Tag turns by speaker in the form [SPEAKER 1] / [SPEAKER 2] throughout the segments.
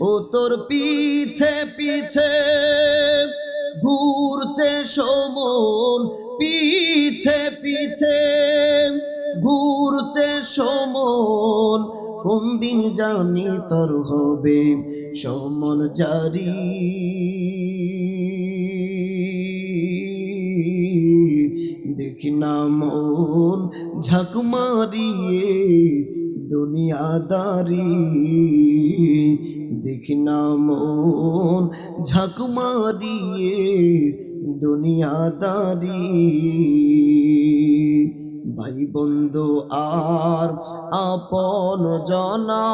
[SPEAKER 1] ও তোর পিছে পিছে ঘুরছে সমন, পিছে পিছে ঘুরছে সমন, কোন দিন জানি তোর হবে সমন জারি। দেখি না মন ঝাঁক মারিয়ে দুনিয়াদারি, দেখি না মন ঝাঁক মারিয়ে দুনিয়াদারি। ভাই বন্ধু আর আপন জনা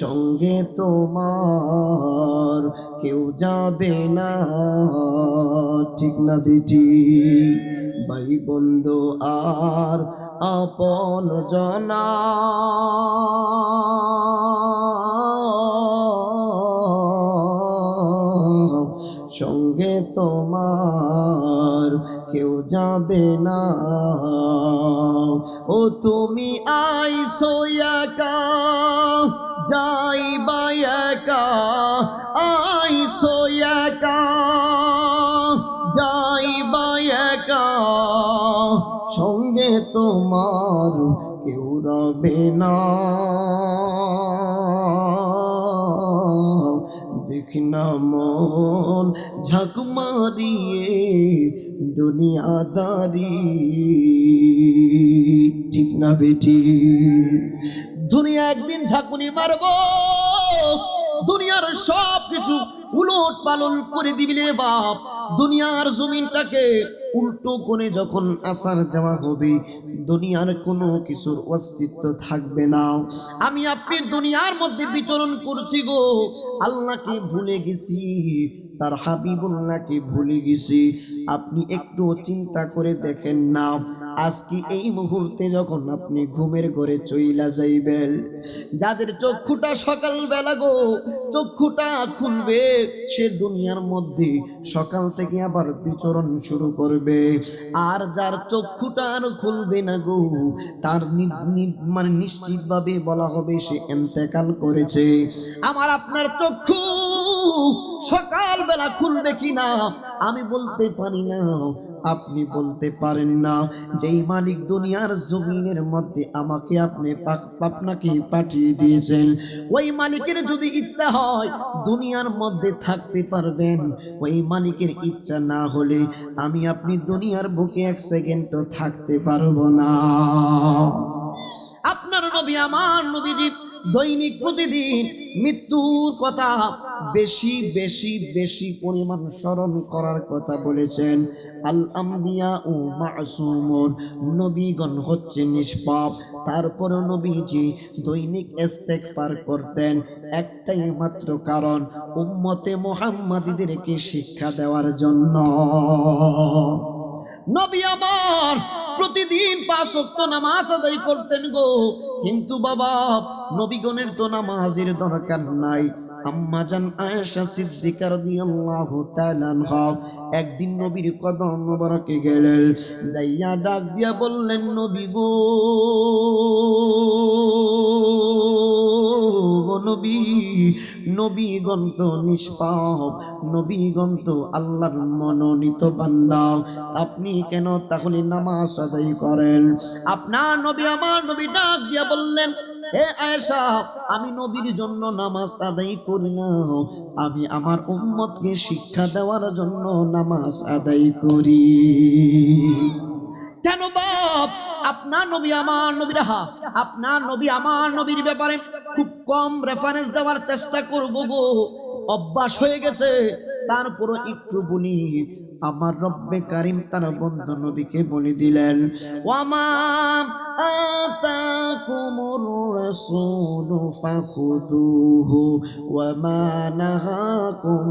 [SPEAKER 1] সঙ্গে তোমার কেউ যাবে না, ঠিক না বেটি? ভাই বন্ধু আর আপন জনা সঙ্গে তোমার কেউ যাবে না। ও তুমি আইসো একা যাইবা একা, আইসো একা যাইবা একা, সঙ্গে তোমার কেউ রবে না। দেখি না মন ঝাঁক মারিয়ে দুনিয়াদারি, ঠিক না বেটি? দুনিয়া একদিন ঝাঁকুনি মারবো, দুনিয়ার সব কিছু উলট পালট করে দিবি রে বাপ। দুনিয়ার জমিনটাকে উল্টো করে যখন আসার দেওয়া হবে, দুনিয়ার কোনো কিছুর অস্তিত্ব থাকবে না। আমি আপনি দুনিয়ার মধ্যে বিচরণ করছি গো, আল্লাহকে ভুলে গেছি, তার হাবিবুল্লাহকে ভুলে গেছি। আপনি একটু চিন্তা করে দেখেন না, আজকে এই মুহূর্তে যখন আপনি ঘুমের ঘরে চইলা যাইবেন, যাদের চক্ষুটা সকালবেলা গো চক্ষুটা খুলবে, সে দুনিয়ার মধ্যে সকাল থেকে আবার বিচরণ শুরু করবে। আর যার চক্ষুটা আর খুলবে না গো, তার মানে নিশ্চিতভাবে বলা হবে সে ইন্তেকাল করেছে। আমার আপনার চক্ষু সকালবেলা খুলবে কিনা আমি বলতে পারি না, আপনি বলতে পারেন না। যেই মালিক দুনিয়ার জমিনের মধ্যে আমাকে আপনাকে পাঠিয়ে দিয়েছেন, ওই মালিকের যদি ইচ্ছা হয় দুনিয়ার মধ্যে থাকতে পারবেন, ওই মালিকের ইচ্ছা না হলে আমি আপনি দুনিয়ার বুকে এক সেকেন্ডও থাকতে পারবো না। আপনার নবী আমার নবীজি দৈনিক প্রতিদিন মৃত্যুর কথা বেশি বেশি বেশি পরিমাণ স্মরণ করার কথা বলেছেন। আল আম্বিয়া ও মাসুমুন, নবীগণ হচ্ছে নিষ্পাপ, তারপরেও নবীজি দৈনিক ইস্তেগফার করতেন একটাই মাত্র কারণ, উম্মতে মুহাম্মাদীদেরকে শিক্ষা দেওয়ার জন্য। নবী আমার প্রতিদিন 5 ওয়াক্ত নামাজ আদায় করতেন গো, কিন্তু বাবা নবীগণের তো নামাজের দরকার নাই। আম্মা জান আয়েশা সিদ্দিকা রাদিয়াল্লাহু তাআলা আনহা একদিন নবীর কদম মোবারকে গেলেন, যাইয়া ডাক দিয়া বললেন, নবী গো নবী, নবীগণ তো নিষ্পাপ, নবীগণ তো আল্লাহর মনোনীত বান্দা, আপনি কেন তাহলে নামাজ আদায় করেন? আপনার নবী আমার নবী ডাক দিয়া বললেন, হে আয়েশা, আমি নবীর জন্য নামাজ আদায় করি না, আমি আমার উম্মতকে শিক্ষা দেওয়ার জন্য নামাজ আদায় করি। কেন বাপ? আপনার নবী আমার নবীর আপনার নবী আমার নবীর ব্যাপারে খুব কম রেফারেন্স দেওয়ার চেষ্টা করব গো, অভ্যাস হয়ে গেছে। তারপরও একটু বলি, আমার রব্বে কারিম তার বন্ধু নবীকে বলে দিলেন, ওয়ামা আতাকুমুর রাসূলু ফাখুযুহু ওয়ামা নাহাকুম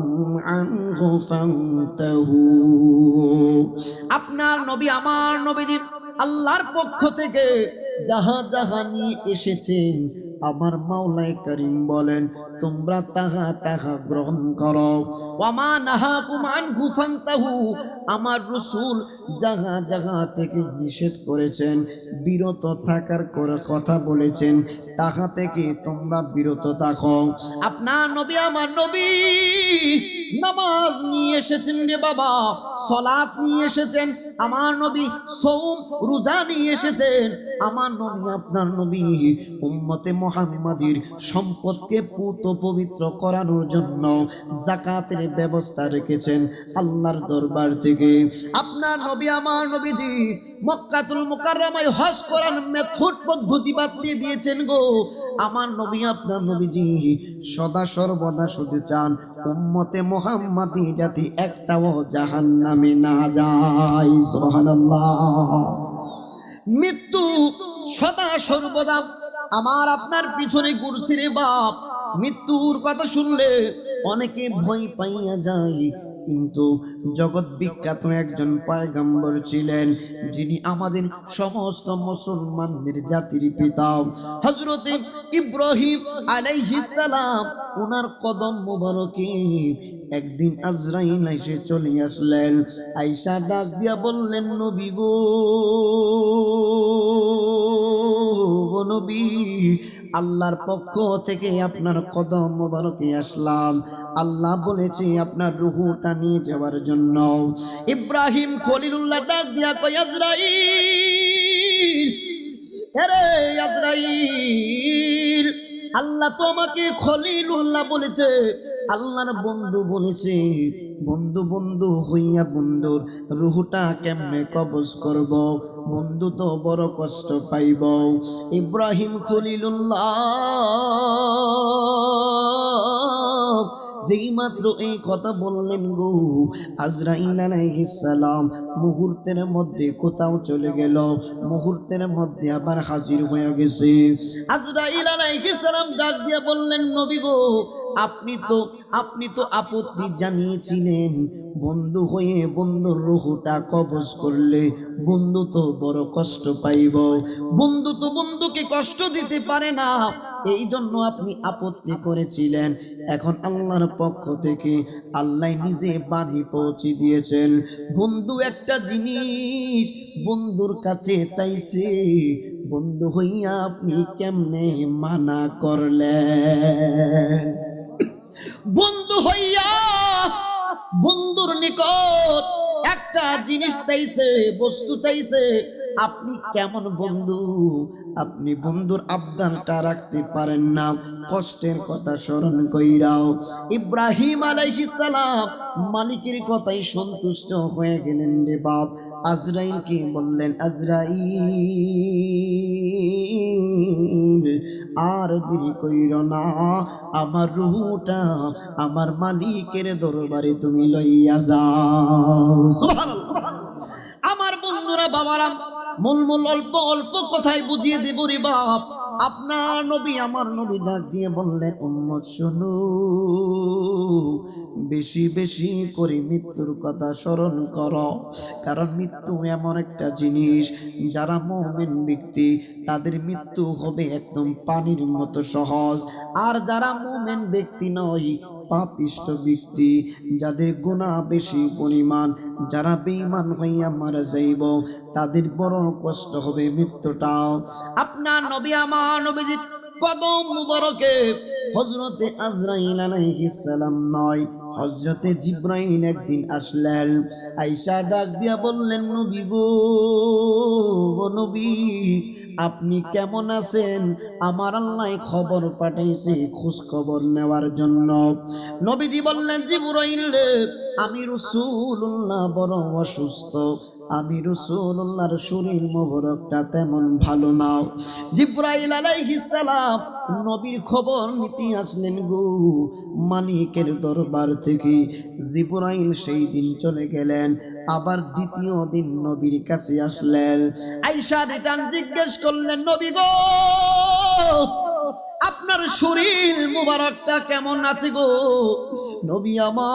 [SPEAKER 1] আনহু ফান্তাহু। আপনার নবী আমার নবীজি আল্লাহর পক্ষ থেকে যাহা যাহা নিয়ে এসেছেন আমার মাওলাই করিম বলেন তোমরা তাহা তাহা গ্রহণ করো। ওয়ামা নাহাকুম আনহু ফান্তাহু, আমার রাসূল যাহা যাহা থেকে নিষেধ করেছেন, বিরত থাকার কথা বলেছেন, তাহা থেকে তোমরা বিরত থাকো। আপনার নবী আমার নবী নামাজ নিয়ে এসেছেন রে বাবা, সালাত নিয়ে এসেছেন আমার নবী, সওম রোজা নিয়ে এসেছেন আমার নবী। আপনার নবী উম্মতে মুহাম্মাদির সম্পদকে পুত পবিত্র করানোর জন্য যাকাতের ব্যবস্থা রেখেছেন আল্লাহর দরবার থেকে। আপনার নবী আমার নবীজি মক্কাতুল মুকাররমায় হজ করার মেথড পদ্ধতি বাতলিয়ে দিয়েছেন গো। আমার নবী আপনার নবীজি সদা সর্বদা শুধু চান উম্মতে মুহাম্মাদি জাতি একটাও জাহান্নামে না যায়। সুবহানাল্লাহ। মৃত্যু সদা সর্বদা আমার আপনার পিছনে ঘুরছে রে বাপ। মৃত্যুর কথা শুনলে অনেকে ভয় পাইয়া যায়, কিন্তু জগৎ বিখ্যাত একজন পয়গম্বর ছিলেন যিনি আমাদের সমস্ত মুসলমানদের জাতির পিতা হযরতে ইব্রাহিম আলাইহিস সালাম। ওনার কদম মোবারকে একদিন আজরাইল এসে চলে আসলেন। আয়েশা ডাক দিয়া বললেন নবী গো, নবী আল্লাহর পক্ষ থেকে আপনার কদম মোবারকে আসলাম। আল্লাহ বলেছে আপনার রূহটা নিয়ে যাওয়ার জন্য। ইব্রাহিম খলিলুল্লাহ ডাক দিয়া কয় আজরাইল, আরে আজরাইল, আল্লাহ তো আমাকে খলিলুল্লাহ বলেছে, আল্লাহর বন্ধু বলেছে। বন্ধু বন্ধু হইয়া বন্ধুর রূহটা কেমনে কবজ করব? বন্ধু তো বড় কষ্ট পাইব। ইব্রাহিম খলিলুল্লাহ যেই মাত্র এই কথা বললেন গো, আজরাইল আলাইহিস সালাম মুহূর্তের মধ্যে কোথাও চলে গেল, মুহূর্তের মধ্যে আবার হাজির হয়ে গেছে। আজরাইল আলাইহিস সালাম ডাক দিয়া বললেন নবী গো, আপনি তো আপত্তি জানিয়েছিলেন বন্ধু হয়ে বন্ধুর রূহটা কবজ করলে বন্ধু তো বড় কষ্ট পাইব, বন্ধু তো বন্ধুকে কষ্ট দিতে পারে না, এই জন্য আপনি আপত্তি করেছিলেন। এখন আল্লাহর পক্ষ থেকে আল্লাহ নিজে বাণী পৌঁছে দিয়েছেন। বন্ধু একটা জিনিস বন্ধুর কাছে চাইছে, বন্ধু হইয়া আপনি কেমনে মানা করলেন? বন্ধু হইয়া বন্ধুর নিকট একটা জিনিস চাইছে, বস্তু চাইছে, আপনি কেমন বন্ধু? আপনি বন্ধুর আবদারটা রাখতে পারেন না। কষ্টের কথা স্মরণ কইরাও ইব্রাহিম আলাইহিস সালাম মালিকের কথাই সন্তুষ্ট হয়ে গেলেন রে বাপ। আজরাইলকে বললেন আজরাইল আর দেরি কইর না, আমার রূহটা আমার মালিকের দরবারে তুমি লইয়া যাও। সুবহানাল্লাহ। আমার বন্ধুরা বাবারা, মূল অল্প অল্প কথাই বুঝিয়ে দেব রে বাপ। আপনার নবী আমার নবী ডাক দিয়ে বললেন উম্মত শোনো, বেশি বেশি করে মৃত্যুর কথা স্মরণ করো, কারণ মৃত্যু এমন একটা জিনিস যারা মুমিন ব্যক্তি তাদের মৃত্যু হবে একদম পানির মতো সহজ। আর যারা মুমিন ব্যক্তি নয়, পাপিষ্ট ব্যক্তি, যাদের গুনাহ বেশি পরিমাণ, যারা বেঈমান হইয়া মারা যাইব, তাদের বড় কষ্ট হবে মৃত্যুটাও। আপনার নবী আমার নবীজির কদম মুবারকে হযরতে আজরাইল আলাইহিস সালাম নয়, হযরতে জিবরাইল একদিন আসলেন। আয়েশা ডাক দিয়া বললেন নবী গো, নবী আপনি কেমন আছেন? আমার আল্লাহ খবর পাঠাইছে খোঁজ খবর নেওয়ার জন্য। নবীজি বললেন জিবরাইল রে, আমি রাসূলুল্লাহ বড় অসুস্থ, আমি রাসূলুল্লাহর শরীর মোবারকটা তেমন ভালো না। জিবরাইল আলাইহিস সালাম নবীর খবর নিতে আসলেন গো মালিকের দরবার থেকে। জিবরাইল সেই দিন চলে গেলেন, আবার দ্বিতীয় দিন নবীর কাছে আসলেন। আয়েশা রিটার্ন জিজ্ঞেস করলেন নবী গো, আপনার শরীর মুবারকটা কেমন আছে গো? নবী আমার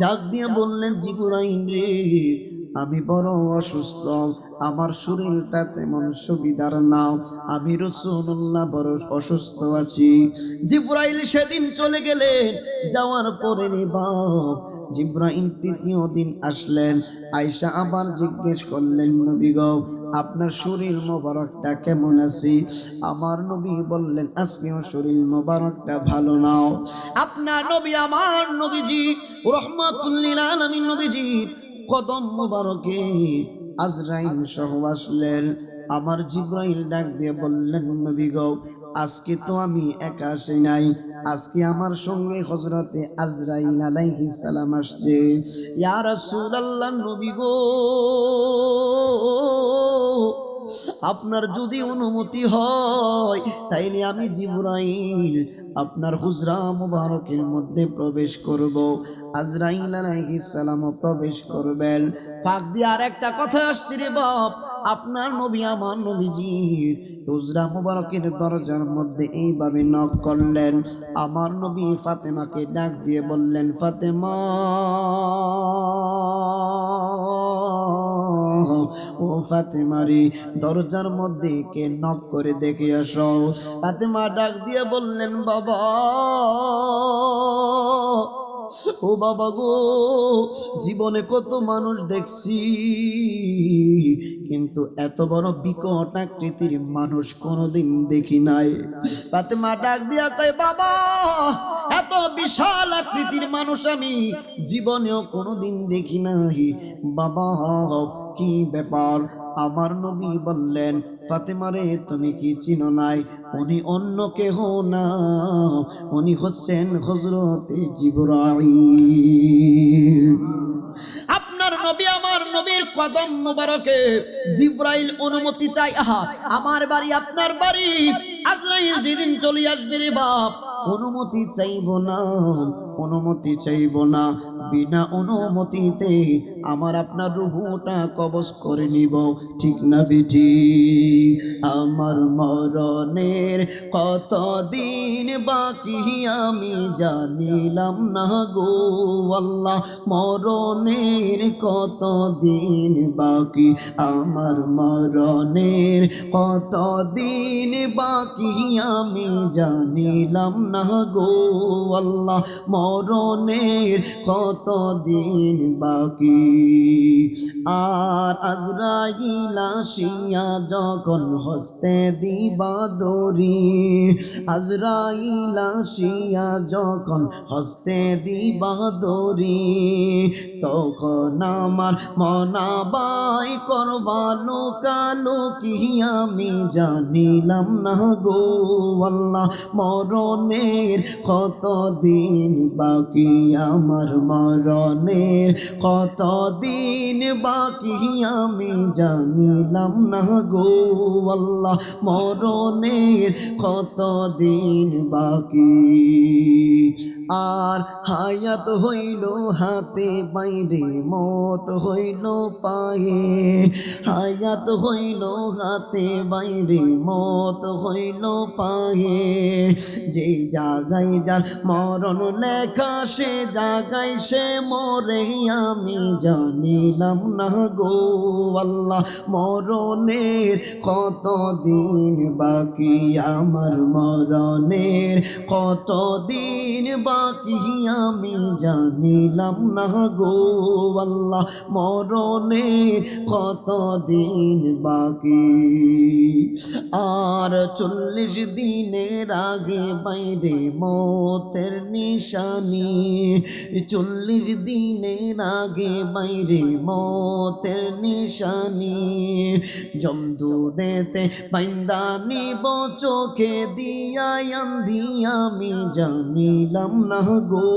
[SPEAKER 1] ডাক দিয়ে বললেন জিবরাইল রে, আমি বড় অসুস্থ, আমার শরীরটা তেমন সুবিধার না, আমি রাসূলুল্লাহ বড় অসুস্থ আছি। জিবরাইল সেদিন চলে গেলেন, যাওয়ার পরে রে বাপ জিবরাইল তৃতীয় দিন আসলেন। আয়েশা আবার জিজ্ঞেস করলেন, নবী গো আপনার শরীর মোবারকটা কেমন আছে? আমার নবী বললেন, আজকেও শরীর মোবারকটা ভালো নাও। আপনার নবী আমার নবীজি রহমাতুল লিল আলামিন নবীজি কদম মোবারকে আজরাইল সহ আসলেন। আমার জিবরাইল ডাক দিয়ে বললেন, নবী গো আজকে তো আমি একা আসি নাই, আজকে আমার সঙ্গে হযরতে আজরাইল আলাইহিস সালাম আসছে। ইয়া রাসূলুল্লাহ নবী গো আপনার যদি অনুমতি হয় তাইলে আমি জিবরাইল আপনার হুজরা মুবারকের মধ্যে প্রবেশ করব। আজরাইল আলাইহিস সালামও প্রবেশ করবেন। ফাঁক দিয়ে আর একটা কথা আসছে রে বাপ, আপনার নবী আমার নবীজির হুজরা মুবারকের দরজার মধ্যে এইভাবে নক করলেন। আমার নবী ফাতেমাকে ডাক দিয়ে বললেন, ফাতেমা ও ফাতেমা রে, দরজার মধ্যে কে নক করে দেখে আসো। ফাতেমা ডাক দিয়ে বললেন, বাবা ও বাবা গো, জীবনে কত মানুষ দেখছি কিন্তু এত বড় বিকট আকৃতির মানুষ কোনোদিন দেখি নাই। ফাতেমা ডাক দিয়া কয়, বাবা এত বিশাল আকৃতির মানুষ আমি জীবনেও কোনোদিন দেখি নাই। বাবা কি ব্যাপার? আমার নবী বললেন, ফাতেমা রে তুমি কি চিনো নাই? উনি অন্য কেহ না, উনি হচ্ছেন হযরতে জিবরাইল। আপনার নবী আমার নবীর কদম মোবারকে জিবরাইল অনুমতি চাই। আহা আমার বাড়ি আপনার বাড়ি, আজরাইল যেদিন চলে আসবে রে বাপ অনুমতি চাইব না, অনুমতি চাইব না, বিনা অনুমতিতে আমার আপনার রূহটা কবজ করে নিব, ঠিক না বিটি? আমার মরণের কত দিন বাকি আমি জানিলাম না গো আল্লাহ, মরণের কত দিন বাকি, আমার মরণের কত দিন বাকি আমি জানিলাম না গো আল্লাহ, মরণের কত দিন বাকি। আর আজরাইল আসিয়া যখন হস্তে দিবা দড়ি, আজরাইল আসিয়া যখন হস্তে দিবা দড়ি, তখন আমার মনাবাই করবা লোকালোকি আমি জানিলাম না গো আল্লাহ, মরণের কত দিন বাকি, আমার মরণের কত দিন বাকি আমি জানিলাম না গো আল্লাহ, মরণের কত দিন বাকি। আর হায়াত হইল হাতে বাইরে, মত হইল পায়ে, হায়াত হইল হাতে বাইরে, মত হইল পায়ে, যে জায়গায় যার মরণ লেখা সে জায়গায় সে মরে আমি জানিলাম না গো আল্লাহ, মরণের কত দিন বাকি, আমার মরণের কত দিন বাকি আমি জানিলাম না গো আল্লাহ, মরণের কত দিন বাকি। আর 40 দিনের আগে বাইরে মতের নিশানি, 40 দিনের আগে বাইরে মতের নিশানি, জমদুদেতে বাইন্দা নিব চোখে দিয়া আন্ধি আমি জানিলাম না গো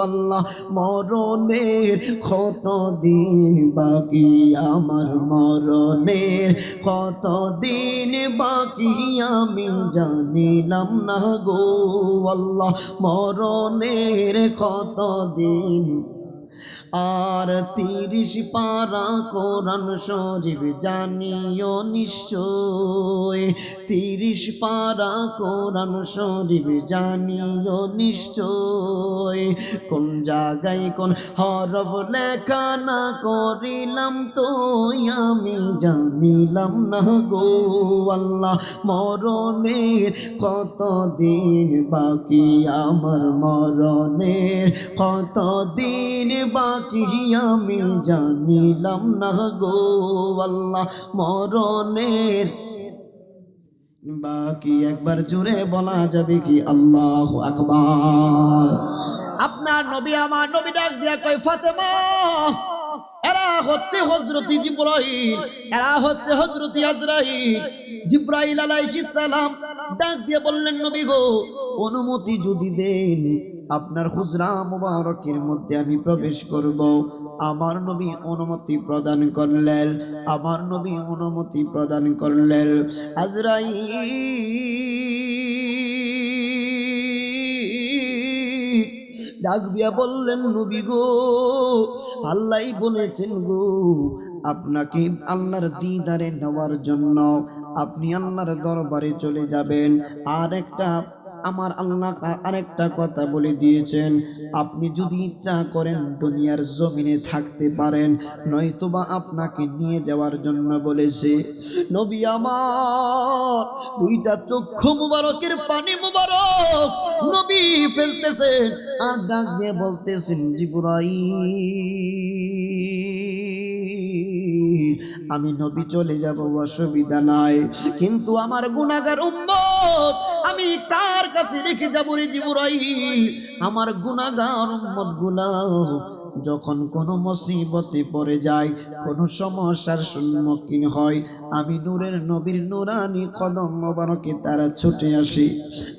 [SPEAKER 1] আল্লাহ, মরণের কত দিন বাকি, আমার মরণের কত দিন বাকি আমি জানিলাম না গো আল্লাহ, মরণের কত দিন। আর 30 পারা কোরআন শরীফ জানিও নিশ্চয়, 30 পারা কোরআন শরীফ জানিও নিশ্চয়। কোন জায়গায় কোন হরফ লেখা না করিলাম তো আমি জানিলাম না গো আল্লাহ। মরণের কত দিন বাকি আমার, মরণের কত দিন বাকি আমি জানিলাম না গো আল্লাহ। মরণের বাকি একবার জোরে বলা যাবে কি আল্লাহু আকবার। আপনার নবী আমার নবী ডাক দিয়া কয় ফাতেমা, এরা হচ্ছে হযরত জিবরাইল, এরা হচ্ছে হযরত আজরাইল। জিবরাইল আলাইহিস সালাম ডাক দিয়ে বললেন নবী গো, অনুমতি যদি দেন আপনার হুজরা মুবারকের মধ্যে আমি প্রবেশ করব। আমার নবী অনুমতি প্রদান করলেন, আমার নবী অনুমতি প্রদান করলেন। আজরাইল ডাক দিয়া বললেন নবী গো, আল্লাহ বলেছেন গো আপনাকে আল্লাহর দিদারে নেওয়ার জন্য আপনি আল্লাহর দরবারে চলে যাবেন। আর একটা আমার আল্লাহ আরেকটা কথা বলে দিয়েছেন, আপনি যদি ইচ্ছা করেন দুনিয়ার জমিনে থাকতে পারেন, নয়তোবা আপনাকে নিয়ে যাওয়ার জন্য বলেছে। নবী আমার দুইটা চক্ষু মুবারকের পানি মুবারক নবী ফেলতেছেন আর ডাক দিয়ে বলতেছেন জিবরাইল আমি নবী চলে যাব, অসুবিধা নাই, কিন্তু আমার গুনাহগার উম্মত আমি কার কাছে রেখে যাব রে জিবরাইল? আমার গুনাহগার উম্মত গুলা যখন কোনো মুসিবতে পড়ে যায়, কোনো সমস্যার সম্মুখীন হয়, আমি নূরের নবীর নূরানি কদম মোবারকে তারা ছুটে আসে।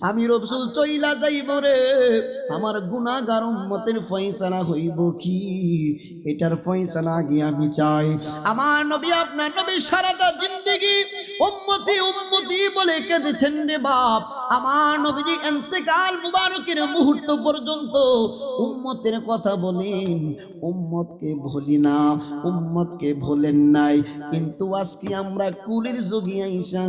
[SPEAKER 1] আমি রাসূল চইলা যাইব রে, আমার গুনাহগার উম্মতের ফয়সালা হইব কি, এটার ফয়সালা আগে আমি চাই। আমার নবী আপনার নবী সারাটা জিন্দেগি উম্মতি উম্মতি বলে কেঁদেছেন রে বাপ। আমার নবীজি ইন্তেকাল মুবারকের মুহূর্ত পর্যন্ত উম্মতের কথা বলেন, উম্মতকে ভুলি না, উম্মতকে ভুলেন নাই। কিন্তু আজকে আমরা কুলের যোগী আইসা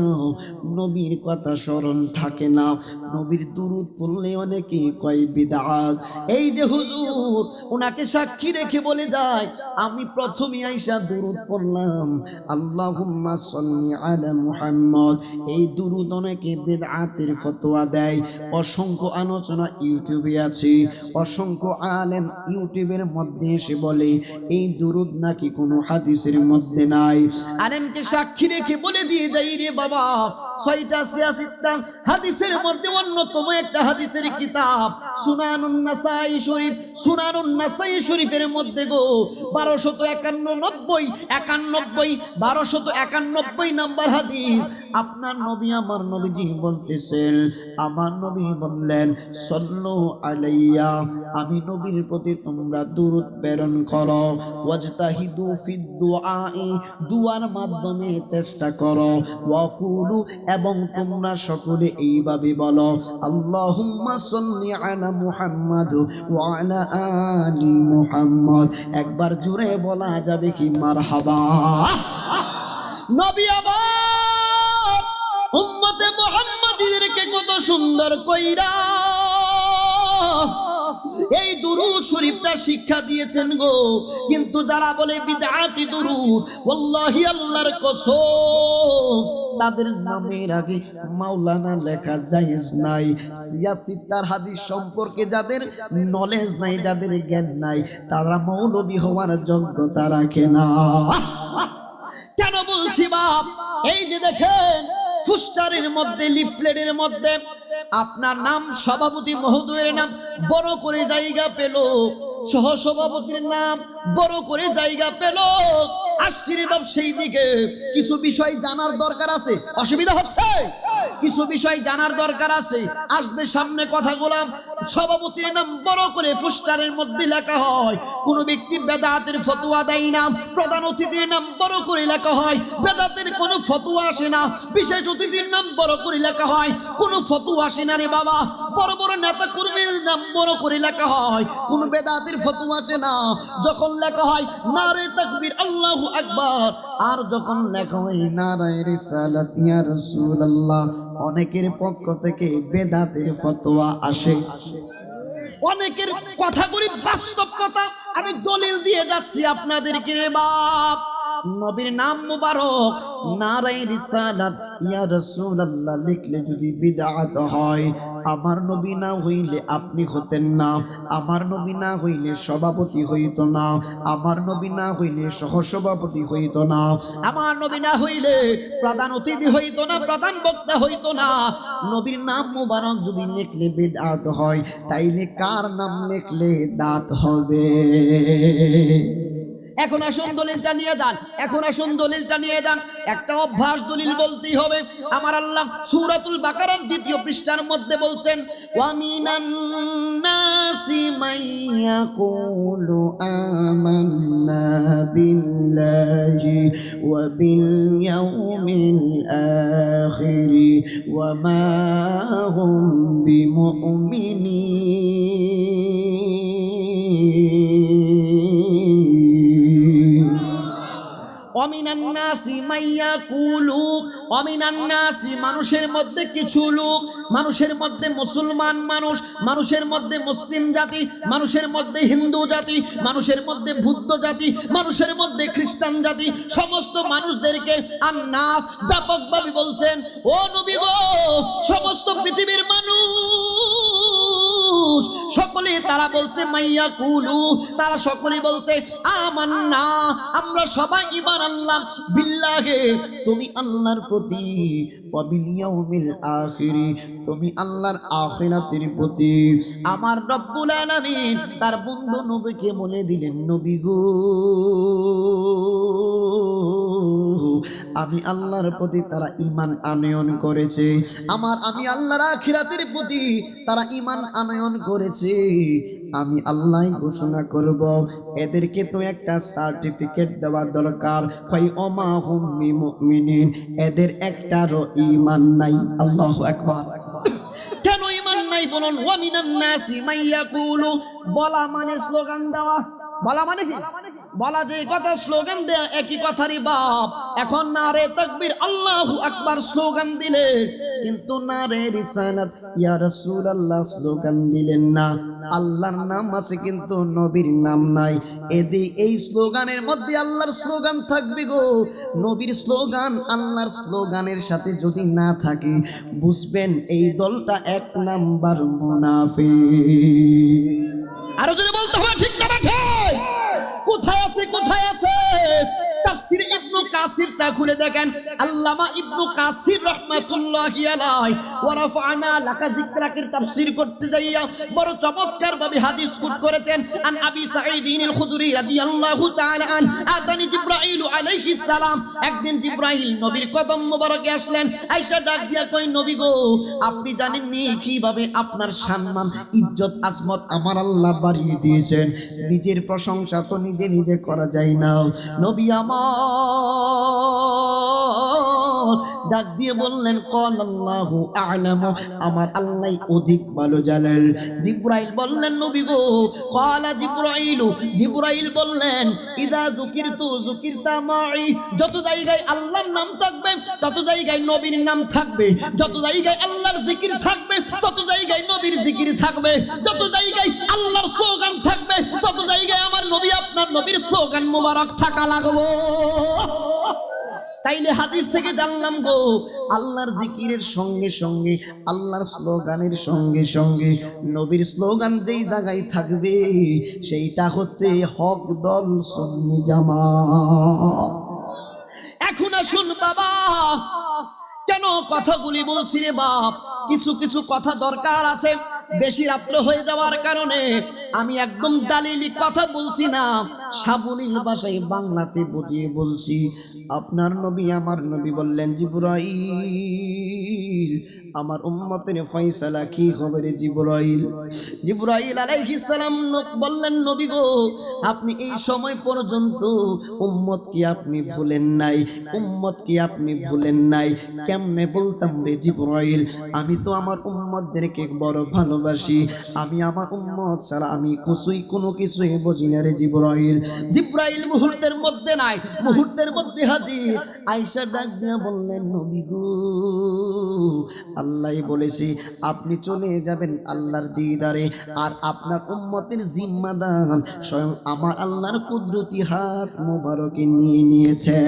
[SPEAKER 1] নবীর কথা স্মরণ থাকে না, নবীর দুরূদ পড়লে অনেকে কয় বিদআত। এই যে হুজুর ওনাকে সাক্ষী রেখে বলে যায়, আমি প্রথমে আইসা দুরূদ পড়লাম আল্লাহুম্মা সাল্লি আলা মুহাম্মদ। এই দুরূদ অনেকে বিদআতের ফতোয়া দেয়, অসংখ্য আলোচনা ইউটিউবে আছে, অসংখ্য আলেম ইউটিউবের মধ্যে এসে বলে এই দুরূদ নাকি কোনো হাদিসের মধ্যে নাই। আলেমকে সাক্ষী রেখে বলে দিয়ে যাই রে বাবা, 6টা 86টা হাদিসের মধ্যে অন্যতম একটা হাদিসের কিতাব সুনানুন নাসাই শরীফ, সুনানুন নাসাই শরীফের মধ্যে গো 1291 নাম্বার হাদিস আপনার নবী আমার নবীজি বলতেছেন, আমার নবী বললেন সাল্লু আলাইয়া, আমি নবীর প্রতি তোমরা দুরূদ প্রেরণ করো, ওয়াজতাহিদু ফিদ দুআই, দুআর মাধ্যমে চেষ্টা করো, ওয়াকুলু এবং তোমরা সকলে এইভাবে বলো আল্লাহুম্মা সাল্লি আলা মুহাম্মাদ ওয়া আলা আলি মুহাম্মদ। একবার জোরে বলা যাবে কি মারহাবা। নবী আমার উম্মতে মুহাম্মাদীদেরকে কত সুন্দর কইরা এই দুরূদ শরীফটা শিক্ষা দিয়েছেন গো। কিন্তু যারা বলে বিদআতি দুরূদ, ওয়াল্লাহি আল্লাহর কসম তাদের নামের আগে মাওলানা লেখা জায়েজ নাই। 86টার হাদিস সম্পর্কে যাদের নলেজ নাই, যাদের জ্ঞান নাই, তারা মৌলবী হওয়ার যোগ্যতা রাখে না। কেন বলছি বাপ, এই যে দেখেন পোস্টারের মধ্যে, লিফলেটের মধ্যে আপনার নাম, সভাপতি মহোদয়ের নাম বড় করে জায়গা পেল, সহসভাপতির নাম বড় করে জায়গা পেল। আসছি রে বাপ সেই দিকে, কিছু বিষয় জানার দরকার আছে, অসুবিধা হচ্ছে? কিছু বিষয় জানার দরকার আছে, আসবে সামনে কথাগুলো। সভাপতির নাম বড় করে পোস্টারের মধ্যে লেখা হয়, কোন ব্যক্তি বেদাতের ফতোয়া দেয় না। প্রধান অতিথির নাম বড় করে লেখা হয়, বেদাতের কোনো ফতোয়া আসে না। বিশেষ অতিথির নাম বড় করে লেখা হয়, কোনো ফতোয়া আসে না রে বাবা। বড় বড় নেতা কর্মীর নাম বড় করে লেখা হয়, কোনো বেদাতের ফতোয়া আসে না। যখন লেখা হয় নারে তাকবীর আল্লাহু আকবার, আর যখন লেখা হয় নারায়ে রিসালাত ইয়া রাসূলুল্লাহ, অনেকের পক্ষ থেকে বেদাতের ফতোয়া আসে। অনেকের কথাগুলি বাস্তব কথা, আমি দলিল দিয়ে যাচ্ছি আপনাদেরকে রে বাপ। নবীর নাম মুবারক নারায়ে রিসালাত ইয়া রাসূলুল্লাহ লিখলে যদি বিদআত হয়, আমার নবী না হইলে আপনি হতেন না, আমার নবী না হইলে সভাপতি হইত না, আমার নবী না হইলে সহসভাপতি হইত না, আমার নবী না হইলে প্রধান অতিথি হইত না, প্রধান বক্তা হইত না। নবীর নাম মুবারক যদি লিখলে বিদআত হয়, তাইলে কার নাম লিখলে দাঁত হবে? এখন আসুন দলিলটা নিয়ে যান, এখন আসুন দলিলটা নিয়ে যান। একটা অভ্যাস দলিল বলতেই হবে। আমার আল্লাহ সূরাতুল বাকারার 2য় পৃষ্ঠার মধ্যে বলছেন, ওয়া মিনান নাসি মাইয়াকুলু আমান্না বিল্লাহি ওয়া বিল ইয়াউমিল আখির ওয়া মা হুম বিমুমিনিন। অমিনান নাসি মাইয়াকুলু, অমিনান নাসি মানুষের মধ্যে কিছু লোক, মানুষের মধ্যে মুসলমান মানুষ, মানুষের মধ্যে মুসলিম জাতি, মানুষের মধ্যে হিন্দু জাতি, মানুষের মধ্যে বৌদ্ধ জাতি, মানুষের মধ্যে খ্রিস্টান জাতি, সমস্ত মানুষদেরকে আন্নাস ব্যাপকভাবে বলছেন, ও নবী গো, সমস্ত পৃথিবীর মানুষ সকলে তারা বলছে মাইয়াকুলু, তারা সকলে বলছে আমান্না, আমরা সবাই ঈমান আনলাম বিল্লাহি, তুমি আল্লাহর প্রতি, ওয়া বিল ইয়াউমিল আখির, তুমি আল্লাহর আখিরাতের প্রতি। আমার রব্বুল আলামিন তার বন্ধু নবীকে বলে দিলেন, নবী গো, আমি আল্লাহর প্রতি তারা ঈমান আনয়ন করেছে, আমি আল্লাহর আখিরাতের প্রতি তারা ঈমান আনয়ন করেছে। আমি আল্লাহ ঘোষণা করব, এদেরকে তো একটা সার্টিফিকেট দেওয়া দরকার। ফাই ওমা হুম বিমুমিনিন, এদের একটারও ঈমান নাই। আল্লাহু আকবার। কেন ঈমান নাই বলুন? ওয়া মিনান নাসি মাইয়াকুলু, বলা মানে স্লোগান দেওয়া, বলা মানে কি? বলা যে কথা, স্লোগান দেয়া একই কথারই বাপ। এখন নারে তাকবীর আল্লাহু আকবার স্লোগান দিলে, কিন্তু নারে রিসালাত ইয়া রাসূলুল্লাহ স্লোগান দিলেন না। আল্লাহর নাম আছে কিন্তু নবীর নাম নাই। এই স্লোগানের মধ্যে আল্লাহর স্লোগান থাকবে গো। নবীর স্লোগান আল্লাহর স্লোগানের সাথে যদি না থাকে, বুঝবেন এই দলটা 1 নাম্বার মুনাফিক। আরো যদি বলতে হবে ঠিক না ঠিক? কোথায় আছে, কোথায় আছে? তাফসীর ইবনে কাসিরটা খুলে দেখেন। আল্লামা ইবনে কাসির রাহমাতুল্লাহি আলাইহি ওয়া রাফা'না লাকা যিকরাকের তাফসীর করতে যাইয়া বড় চমৎকার ভাবে হাদিস কোট করেছেন। আন আবি সাঈদিন আল খুদরি রাদিয়াল্লাহু তাআলা আন, আতানি জিবরাইল আলাইহিস সালাম, একদিন জিবরাইল নবীর কদম মোবারকে আসলেন। আয়েশা ডাক দিয়া কই, নবী গো, আপনি জানেন নি কিভাবে আপনার সম্মান ইজ্জত আজমত আমার আল্লাহ বাড়িয়ে দিয়েছেন? নিজের প্রশংসা তো নিজে নিজে করা যায় না। নবী আমার ডাক দিয়ে বললেন, ক্বাল আল্লাহু আ'লামু, আমার আল্লাহ অধিক ভালো জানেন। জিবরাইল বললেন, নবী গো, ক্বালা জিবরাইলু, জিবরাইল বললেন, ইযা যুকিরতু যুকিরতা মাই, যত জায়গায় আল্লাহর নাম থাকবে তত জায়গায় নবীর নাম থাকবে, যত জায়গায় আল্লাহর জিকির থাকবে তত জায়গায় নবীর জিকির থাকবে, যত জায়গায় আল্লাহর স্লোগান থাকবে তত জায়গায় আমার নবী আপনার নবীর স্লোগান মোবারক থাকা লাগবে। তাইলে হাদিস থেকে জানলাম গো, আল্লাহর জিকিরের সঙ্গে সঙ্গে, আল্লাহর স্লোগানের সঙ্গে সঙ্গে নবীর স্লোগান যেই জায়গায় থাকবে সেইটা হচ্ছে হক দল সুন্নি জামাত। এখন আসুন বাবা, কেন কথাগুলি বলছি রে বাপ? কিছু কিছু কথা দরকার আছে। বেশি রাত্র হয়ে যাওয়ার কারণে আমি একদম দালিলি কথা বলছি না, সাবলীল ভাষায় বাংলাতে বুঝিয়ে বলছি। আপনার নবী আমার নবী বললেন, জিবরাইল আমার উম্মতের ফয়সালা কি হবে জিবরাইল? জিবরাইল আলাইহিস সালাম বললেন, নবী গো আপনি এই সময় পর্যন্ত উম্মত কি আপনি ভুলেন নাই? উম্মত কি আপনি ভুলেন নাই? কেমনে বলতাম রে জিবরাইল, আমি তো আমার উম্মতদেরকে বড় ভালোবাসি, আমি আমার উম্মত ছাড়া আমি কোনো কিছুই বুঝি না রে জিবরাইল। জিবরাইল মুহূর্তের মধ্যে নাই, মুহূর্তের মধ্যে হাজির। আয়েশা ডাক দিয়া বললেন, নবী গো আল্লাহ বলেছে আপনি চলে যাবেন আল্লাহর দিদারে, আর আপনার উম্মতের জিম্মাদার স্বয়ং আমার আল্লাহর কুদরতি হাত মোবারকে নিয়ে নিয়েছে।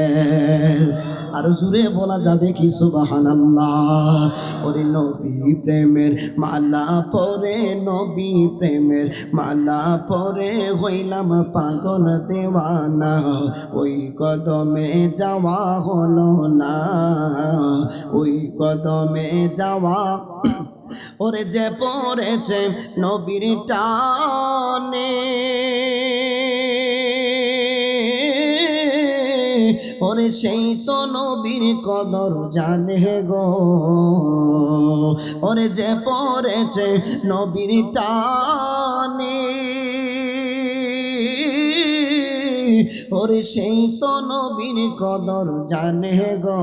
[SPEAKER 1] আর জুড়ে বলা যাবে কি সুবহানাল্লাহ। ওরে নবী প্রেমের মালা পরে, নবী প্রেমের মালা পরে হইলাম পাগল দেওয়ানা, ওই কদমে যাওয়া হলো না, ওই কদমে যাওয়া। ওরে যে পড়েছে নবীর টানে, ওরে সেই তো নবীর কদর জানে গো। ওরে যে পড়েছে নবীর টানে, ওরে সেই তো নবীর কদর জানে গো।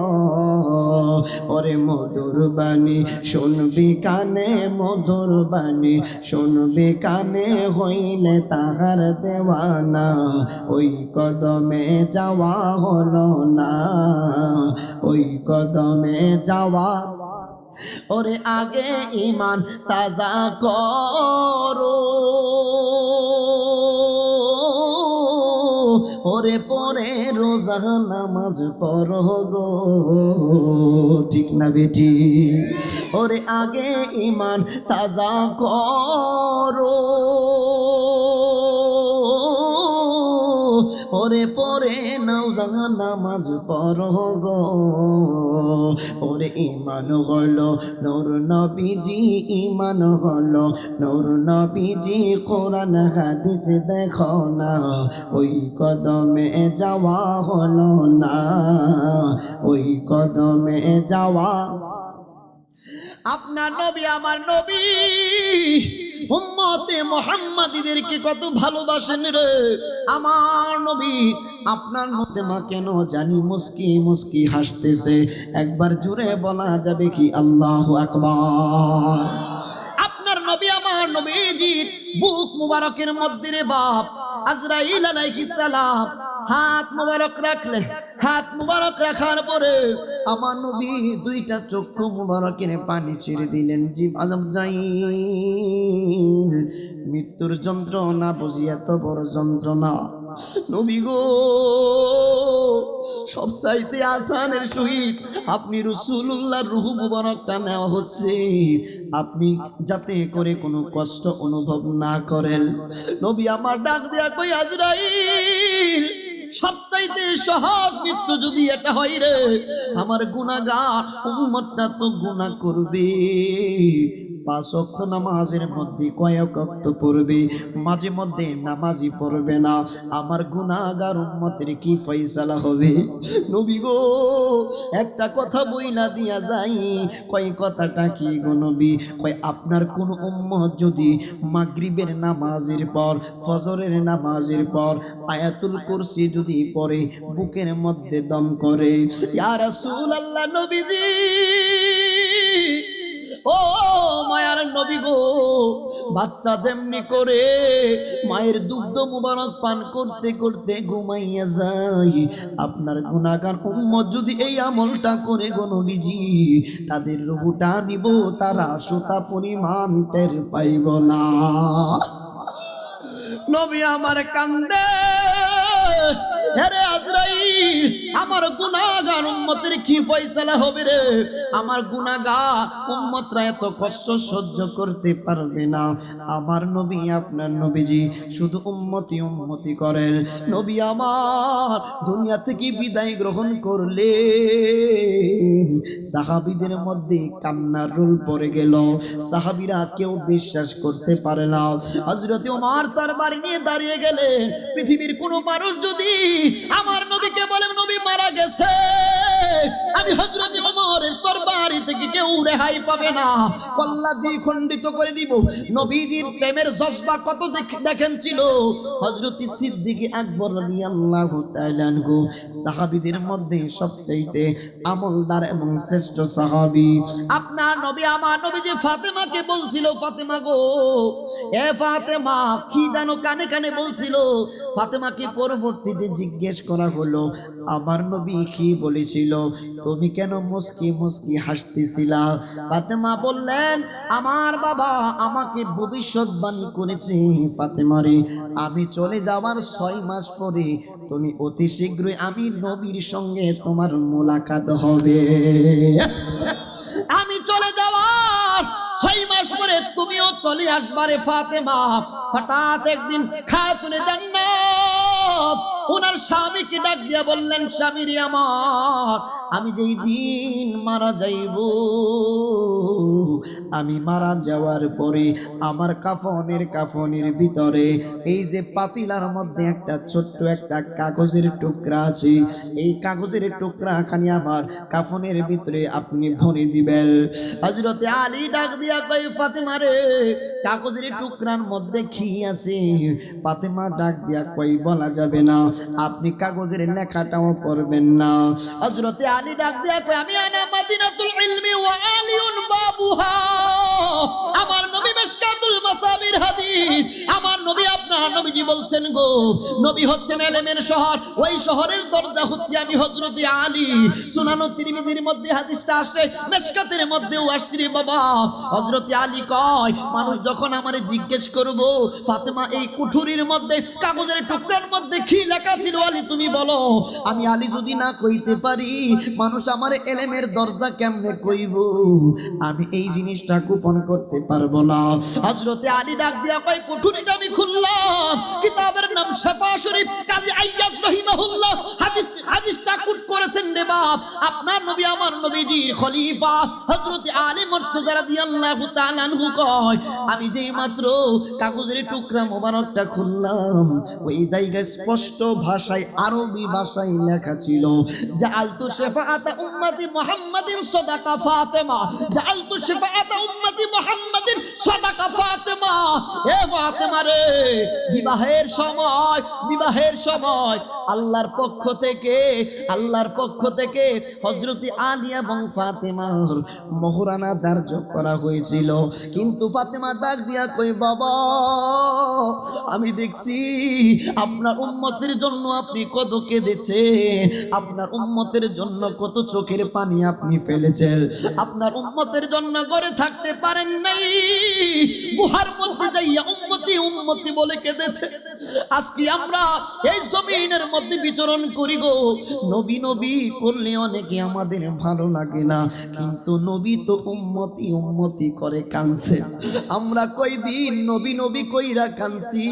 [SPEAKER 1] ওরে মধুর বাণী শুনবি কানে, মধুর বাণী শুনবি কানে, হইলে তাহার দেওয়ানা, ওই কদমে যাওয়া হলো না, ওই কদমে যাওয়া। ওরে আগে ঈমান তাজা করো, ওরে পরে রোজা নামাজ পড়ো গো, ঠিক না বেটি? ওরে আগে ঈমান তাজা করো, ওরে পরে নামাজ পড়ো গো। ওরে ঈমান হলো নূর নবীজি, ঈমান হলো নূর নবীজি, কোরআন হাদিস দেখো না, ওই কদমে যাওয়া হলো না, ওই কদমে যাওয়া। আপনার নবী আমার নবী উম্মতে মুহাম্মাদীদেরকে কত ভালোবাসেন রে আমার নবী। আপনার মধ্যে মা কেন জানি মুস্কি মুস্কি হাসতেছে, একবার জোরে বলা যাবে কি আল্লাহু আকবার। আপনার নবী আমার নবীজির বুক মুবারকের মধ্যে রে বাপ আজরাইল আলাইহিস সালাম হাত মুবারক রাখলে, হাত মুবারক রাখার পরে আমার নবী দুইটা চক্ষু মুবারকের পানি ছেড়ে দিলেন। আজরাইল মৃত্যুর যন্ত্রণা বুঝি এত বড় যন্ত্রণা নবী গো, সব চাইতে আসানের সহিত আপনি রাসূলুল্লাহর রূহ মুবারকটা নেওয়া হচ্ছে, আপনি যাতে করে কোনো কষ্ট অনুভব না করেন। নবী আমার ডাক দেয়া কই, আজরাইল সবচাইতে সহজ মৃত্যু যদি এটা হয় রে, আমার গুনাহগার উম্মতটা তো গুনাহ করবে, 5 ওয়াক্ত নামাজের মধ্যে কয়েক ওয়াক্ত পড়বে, মাঝে মধ্যে নামাজই পড়বে না, আমার গুনাহগার উম্মতের কি ফয়সালা হবে? নবী গো একটা কথা বইলা দিয়া যাই, কয় কথাটা কি গো নবী? কয় আপনার কোন উম্মত যদি মাগরিবের নামাজের পর, ফজরের নামাজের পর আয়াতুল কুরসি যদি পড়ে, বুকের মধ্যে দম করে, ইয়া রাসূলুল্লাহ নবীজি, ও মায়ার নবী গো, বাচ্চা যেমনি করে মায়ের দুগ্ধ মুবারক পান করতে করতে ঘুমাইয়া যায়, আপনার গুনাহগার উম্মত যদি এই আমলটা করে গো নবীজি, তাদের রূহটা নিব, তারা সুতা পরিমাণ টের পাইব না। নবী আমার কান্দে, আরে আজরাইল আমার গুনাহগার উম্মতের কি ফয়সালা হবে রে আমার গুনাহগার উম্মতরা এত কষ্ট সহ্য করতে পারবে না আমার নবী আপনার নবীজি শুধু উম্মতি উম্মতি করেন নবী আমার দুনিয়া থেকে বিদায় গ্রহণ করলেন সাহাবীদের মধ্যে কান্নার রোল পড়ে গেল সাহাবীরা কেউ বিশ্বাস করতে পারে না হযরত ওমর তার বাড়ি নিয়ে দাঁড়িয়ে গেলেন পৃথিবীর কোনো মানুষ যদি আমার নবীকে বলে নবী মারা গেছে আমি হযরত ওমরের তরবারি থেকে কেউ রেহাই পাবে না কল্লা দিয়ে খণ্ডিত করে দিব নবীজির প্রেমের জজবা কত দেখেন ছিল হযরত সিদ্দিক আকবর রাদিয়াল্লাহু তাআলা আনহু সাহাবীদের মধ্যে সবচেয়ে আমলদার এবং শ্রেষ্ঠ সাহাবী আপনার নবী আমার নবী যে ফাতেমাকে বলছিল ফাতেমা গো এ ফাতেমা কি জানো কানে কানে বলছিল ফাতেমাকে পরবর্তীতে জিজ্ঞেস করা হলো আমার নবী কি বলেছিল তুমি কেন মুস্কি মুস্কি হাসতেছিলা ফাতেমা বললেন আমার বাবা আমাকে ভবিষ্যৎবাণী করেছে ফাতেমা রে আমি চলে যাওয়ার 6 মাস পরে তুমি অতি শীঘ্রই আমি নবীর সঙ্গে তোমার মোলাকাত হবে আমি চলে যাওয়ার 6 মাস পরে তুমিও চলে আসবারে ফাতেমা হঠাৎ একদিন খাতুনে জান্নাত ওনার স্বামীকে ডাক দিয়া বললেন স্বামী রে আমার আমি যেই দিন মারা যাইব আমি মারা যাওয়ার পরে আমার কাফনের ভিতরে এই যে পাতিলার মধ্যে একটা ছোট্ট একটা কাগজের টুকরা আছে এই কাগজের টুকরা খানি আমার কাফনের ভিতরে আপনি ভরে দিবেন হযরতে আলী ডাক দিয়া কই ফাতেমা রে কাগজের টুকরার মধ্যে কি আছে ফাতেমা ডাক দিয়া কই বলা যাবে না আপনি কাগজের লেখাটাও পড়বেন না হযরতে আলী ডাক দিয়া কই আমি আনা মাদিনাতুল ইলমি ওয়া আলিউন বাবুহা আমার নবী মিশকাতুল মাসাবির হাদিস আমার নবী আপনার নবীজি বলছেন গো নবী হচ্ছেন ইলমের শহর ওই শহরের দরজা হচ্ছে আমি হযরতে আলী সুনান তিরমিজির মধ্যে হাদিসটা আসছে মিশকাতের মধ্যেও আসছে রে বাবা হযরতে আলী কয় মানুষ যখন আমারে জিজ্ঞেস করব ফাতেমা এই কুঠুরির মধ্যে কাগজের টুকরার মধ্যে কি লেখা ছিল আলী তুমি বলো আমি আলী যদি না কইতে পারি মানুষ আমারে ইলমের দরজা কেমনে কইব আমি এই জিনিসটা গোপন করতে পারবো না হযরতে আলী ডাক দিয়া কয় কুঠুরিটা আমি খুললাম কিতাবের নাম শাফা শরীফ কাজী আইয়াজ রাহিমাহুল্লাহ হাদিসটা কোট করেছেন রে বাপ আপনার নবী আমার নবীজির খলিফা হযরতে আলী মুর্তজা রাদিয়াল্লাহু তাআলা আনহু কয় আমি যেই মাত্র কাগজের টুকরা মোবারকটা খুললাম ওই জায়গায় স্পষ্ট ভাষায় আরবি ভাষায় লেখা ছিল জাআলতু শাফাআতা উম্মতি মুহাম্মাদিন সাদাকা ফাতেমা জাআলতু শাফাআতা উম্মতি মুহাম্মাদিন সাদাকা ফাতেমা এ ফাতেমা রে বিবাহের সময় আল্লাহর পক্ষ থেকে হযরত আলী এবং ফাতেমার মোহরানা ধার্য করা হয়েছিল কিন্তু ফাতেমা ডাক দিয়া কই বাবা আমি দেখছি আপনার উম্মতের জন্য আপনি কত কেঁদেছেন আপনার উম্মতের জন্য কত চোখের পানি আপনি ফেলেছেন আপনার উম্মতের জন্য ঘরে থাকতে পারেন নাই গুহার মধ্যে যাইয়া উম্মতি উম্মতি বলে কেঁদেছে আজকে আমরা এই জমিনের মধ্যে বিচরণ করি গো নবী নবী করলে অনেকে আমাদের ভালো লাগে না কিন্তু নবী তো উম্মতি উম্মতি করে কাঁদছে আমরা কয়দিন নবী নবী কইরা কাঁদছি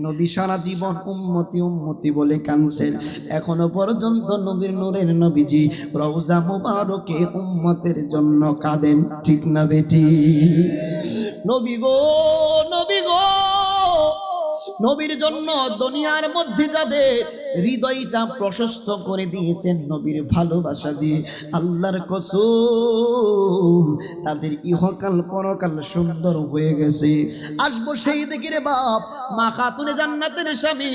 [SPEAKER 1] নবী সারা জীবন উম্মতি উম্মতি বলে কাঁদছেন এখনো পর্যন্ত নবীর নূরের নবীজি রওজা মুবারকে উম্মতের জন্য কাঁদেন ঠিক না বেটি নবী গো নবীর জন্য দুনিয়ার মধ্যে যাদের হৃদয়টা প্রশস্ত করে দিয়েছেন নবীর ভালোবাসা দিয়ে আল্লাহর কসম তাদের ইহকাল পরকাল সুন্দর হয়ে গেছে আসবো সেই দেখি রে বাপ মা খাতুনে জান্নাতের স্বামী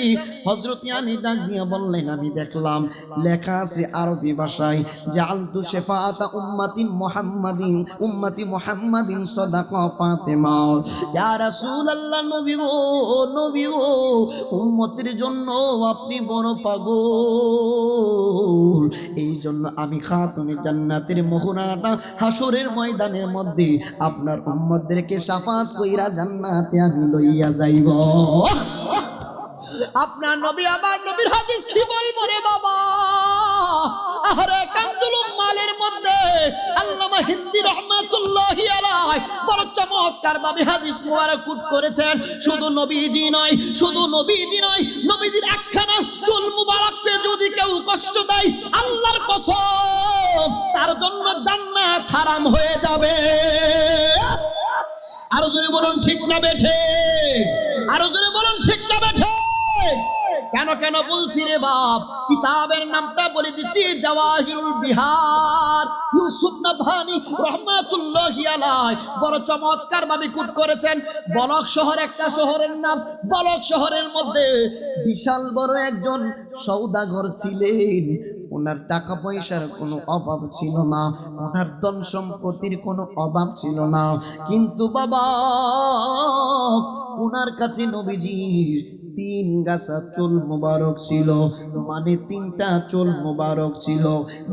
[SPEAKER 1] হযরত আলী ডাক দিয়া বললেন আমি দেখলাম লেখা আছে আরবি ভাষায় জাআলতু শাফাআতা উম্মতি মুহাম্মাদিন সাদাকা ফাতেমা ইয়া রাসূলুল্লাহ নবী গো উম্মতের জন্য আপনি বড় পাগল এই জন্য আমি খাতুনে জান্নাতের মোহরানাটা হাসরের ময়দানের মধ্যে আপনার উম্মতদেরকে শাফাআত কইরা জান্নাতে আমি লইয়া যাইব আপনার নবী আমার নবীর হাদিস কি বলবো রে বাবা। আরে কামতুল উম্মালের মধ্যে আল্লামা হিন্দি রহমাতুল্লাহি আলাইহি বড় চমৎকার ভাবে হাদিস মুবারক কোট করেছেন। শুধু নবীজি নয়, শুধু নবীজি নয়, নবীজির একখানা চুল মুবারককে যদি কেউ কষ্ট দেয়, আল্লাহর কসম তার জন্য জান্নাত হারাম হয়ে যাবে। আরো জোরে বলুন ঠিক না বেঠে, আরো জোরে বলুন ঠিক না বেঠে। কেন কেন বলছি রে বাপ, কিতাবের নামটা বলে দিচ্ছি, জাওয়াহিরুল বিহার, ইউসুফ নাবহানী রহমাতুল্লাহি আলাইহি বড় চমৎকার ভাবে কোট করেছেন। বলক শহর একটা শহরের নাম। বলক শহরের মধ্যে বিশাল বড় একজন সওদাগর ছিলেন। ওনার টাকা পয়সার কোনো অভাব ছিল না, ওনার ধন সম্পত্তির কোনো অভাব ছিল না, কিন্তু বাবা ওনার কাছে নবীজির 3 গাছা চুল মোবারক ছিল, মানে 3টা চুল মোবারক ছিল।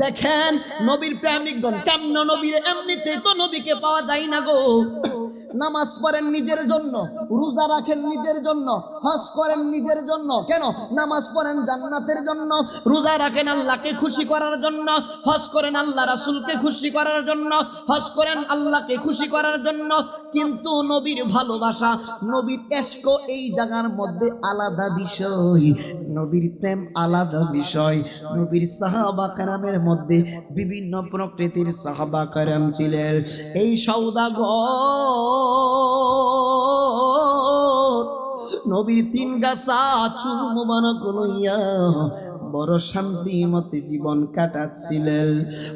[SPEAKER 1] দেখেন নবীর প্রেমিকগণ কেমন নবীর, এমনিতে তো নবীকে পাওয়া যায় না গো। নামাজ পড়েন নিজের জন্য, রোজা রাখেন নিজের জন্য, হজ করেন নিজের জন্য। কেন? নামাজ পড়েন জান্নাতের জন্য, রোজা রাখেন আল্লাহকে খুশি করার জন্য, হজ করেন আল্লাহ রাসূলকে খুশি করার জন্য, হজ করেন আল্লাহকে খুশি করার জন্য। কিন্তু নবীর ভালোবাসা, নবীর ইশক এই জায়গার মধ্যে আলাদা বিষয়, নবীর প্রেম আলাদা বিষয়। নবীর সাহাবা কেরামের মধ্যে বিভিন্ন প্রকৃতির সাহাবা কেরাম ছিলেন। এই সওদাগর নবীর 3 গাছা চুল মোবারক লইয়া বড় শান্তিমতে জীবন কাটাচ্ছিলেন।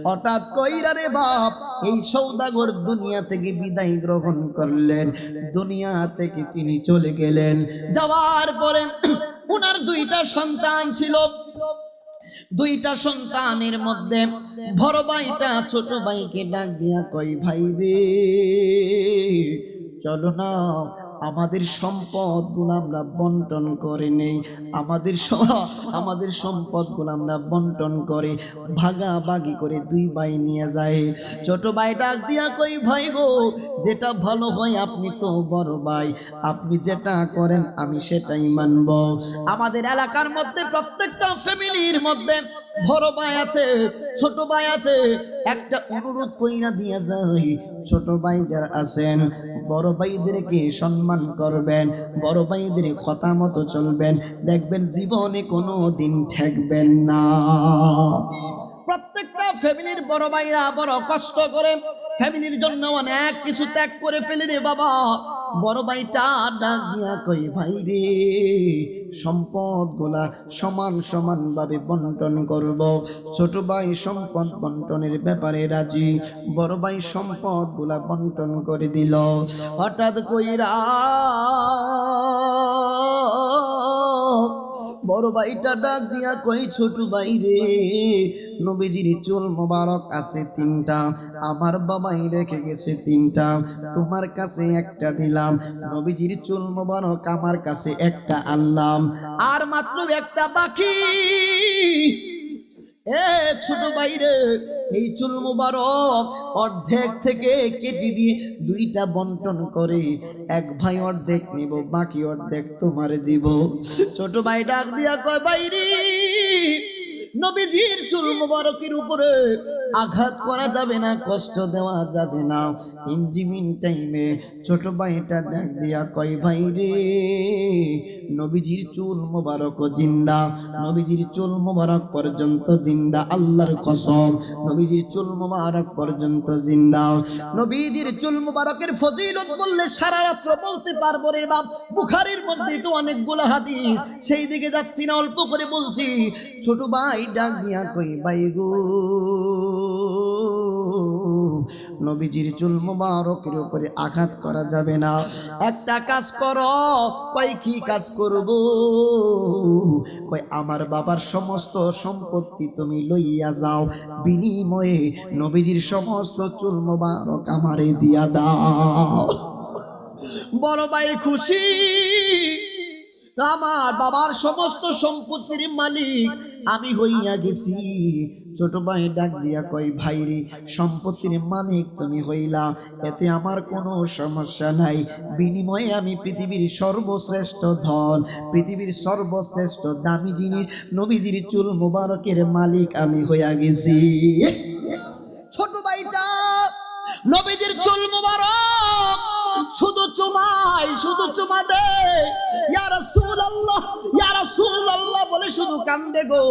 [SPEAKER 1] হঠাৎ কইরা রে বাপ এই সওদাগর দুনিয়া থেকে বিদায় গ্রহণ করলেন, দুনিয়া থেকে তিনি চলে গেলেন। যাওয়ার পরে ওনার 2টা সন্তান ছিল। 2টা সন্তানের মধ্যে বড় ভাইটা ছোট ভাইকে ডাক দিয়া কই, ভাই রে চলো না আমাদের সম্পদগুলো আমরা বন্টন করে নেই, আমাদের সম্পদগুলো আমরা বন্টন করে ভাগাভাগি করে 2 ভাই নিয়ে যায়। ছোট ভাই ডাক দিয়া কই, ভাই গো যেটা ভালো হয়, আপনি তো বড় ভাই, আপনি যেটা করেন আমি সেটাই মানব। আমাদের এলাকার মধ্যে প্রত্যেকটা ফ্যামিলির মধ্যে বড় ভাই আছে, ছোট ভাই আছে। একটা অনুরোধ কইরা দিয়া যাই, ছোট ভাই যারা আছেন বড় ভাইদেরকে সম্মান করবেন, বড় ভাইদের কথা মতো চলবেন, দেখবেন জীবনে কোনো দিন ঠেকবেন না। প্রত্যেকটা ফ্যামিলির বড় ভাইরা বড় কষ্ট করে ফ্যামিলির জন্য অনেক কিছু ত্যাগ করে ফেলে রে বাবা। বড় ভাইটা ডাক দিয়া কই, ভাই রে সম্পদগুলা সমান সমান ভাবে বন্টন করব। ছোট ভাই সম্পদ বন্টনের ব্যাপারে রাজি, বড় ভাই সম্পদগুলা বন্টন করে দিল। হঠাৎ কইরা বড় ভাইটা ডাক দিয়া কই, ছোট ভাই রে নবীজির চুল মোবারক আছে 3টা, আমার বাবাই রেখে গেছে 3টা, তোমার কাছে একটা দিলাম। নবীজির চুল মোবারক আমার কাছে একটা আনলাম, আর মাত্র একটা বাকি। এ ছোট ভাই রে এই চুল মোবারক অর্ধেক থেকে কেটে দিয়ে 2টা বন্টন করে 1 ভাই অর্ধেক নিব, বাকি অর্ধেক তোমার দিব। ছোট ভাই ডাক দিয়া কয়, ভাই রে নবীজির চুল মোবারকের উপরে আঘাত করা যাবে না, কষ্ট দেওয়া যাবে না। ইনজিমিন টাইমে ছোট ভাইটা ডাক দিয়া কয়, ভাই রে নবীজির চুল মোবারক জিন্দা, নবীজির চুল মোবারক পর্যন্ত জিন্দা, আল্লাহর কসম নবীজির চুল মোবারক পর্যন্ত জিন্দা। নবীজির চুল মোবারকের ফজিলত বললে সারা রাত্র বলতে পারবো রে বাপ। বুখারীর মধ্যে তো অনেকগুলো হাদিস, সেই দিকে যাচ্ছি না, অল্প করে বলছি। ছোট ভাই ডাক দিয়া কই, ভাই গো নবীজির চুল মোবারকের উপরে আঘাত করা যাবে না, একটা কাজ করো। কই কি কাজ করব? কই আমার বাবার সমস্ত সম্পত্তি তুমি লইয়া যাও, বিনিময়ে নবীজির সমস্ত চুল মোবারক আমারে দিয়া দাও। বড় ভাই খুশি, আমার বাবার সমস্ত সম্পত্তির মালিক আমি হইয়া গেছি। ছোট ভাই ডাক দিয়া কই, ভাই রে, সম্পত্তির মালিক তুমি হইলা, এতে আমার কোনো সমস্যা নাই। বিনিময়ে আমি পৃথিবীর সর্বশ্রেষ্ঠ ধন, পৃথিবীর সর্বশ্রেষ্ঠ দামি জিনিস নবীজির চুল মুবারকের মালিক আমি হইয়া গেছি। ছোট ভাইটা নবীজির চুল মুবারক শুধু চুমায়, শুধু চুমা দে, ইয়া রাসূলুল্লাহ, ইয়া রাসূলুল্লাহ বলে শুধু কান্দে গো।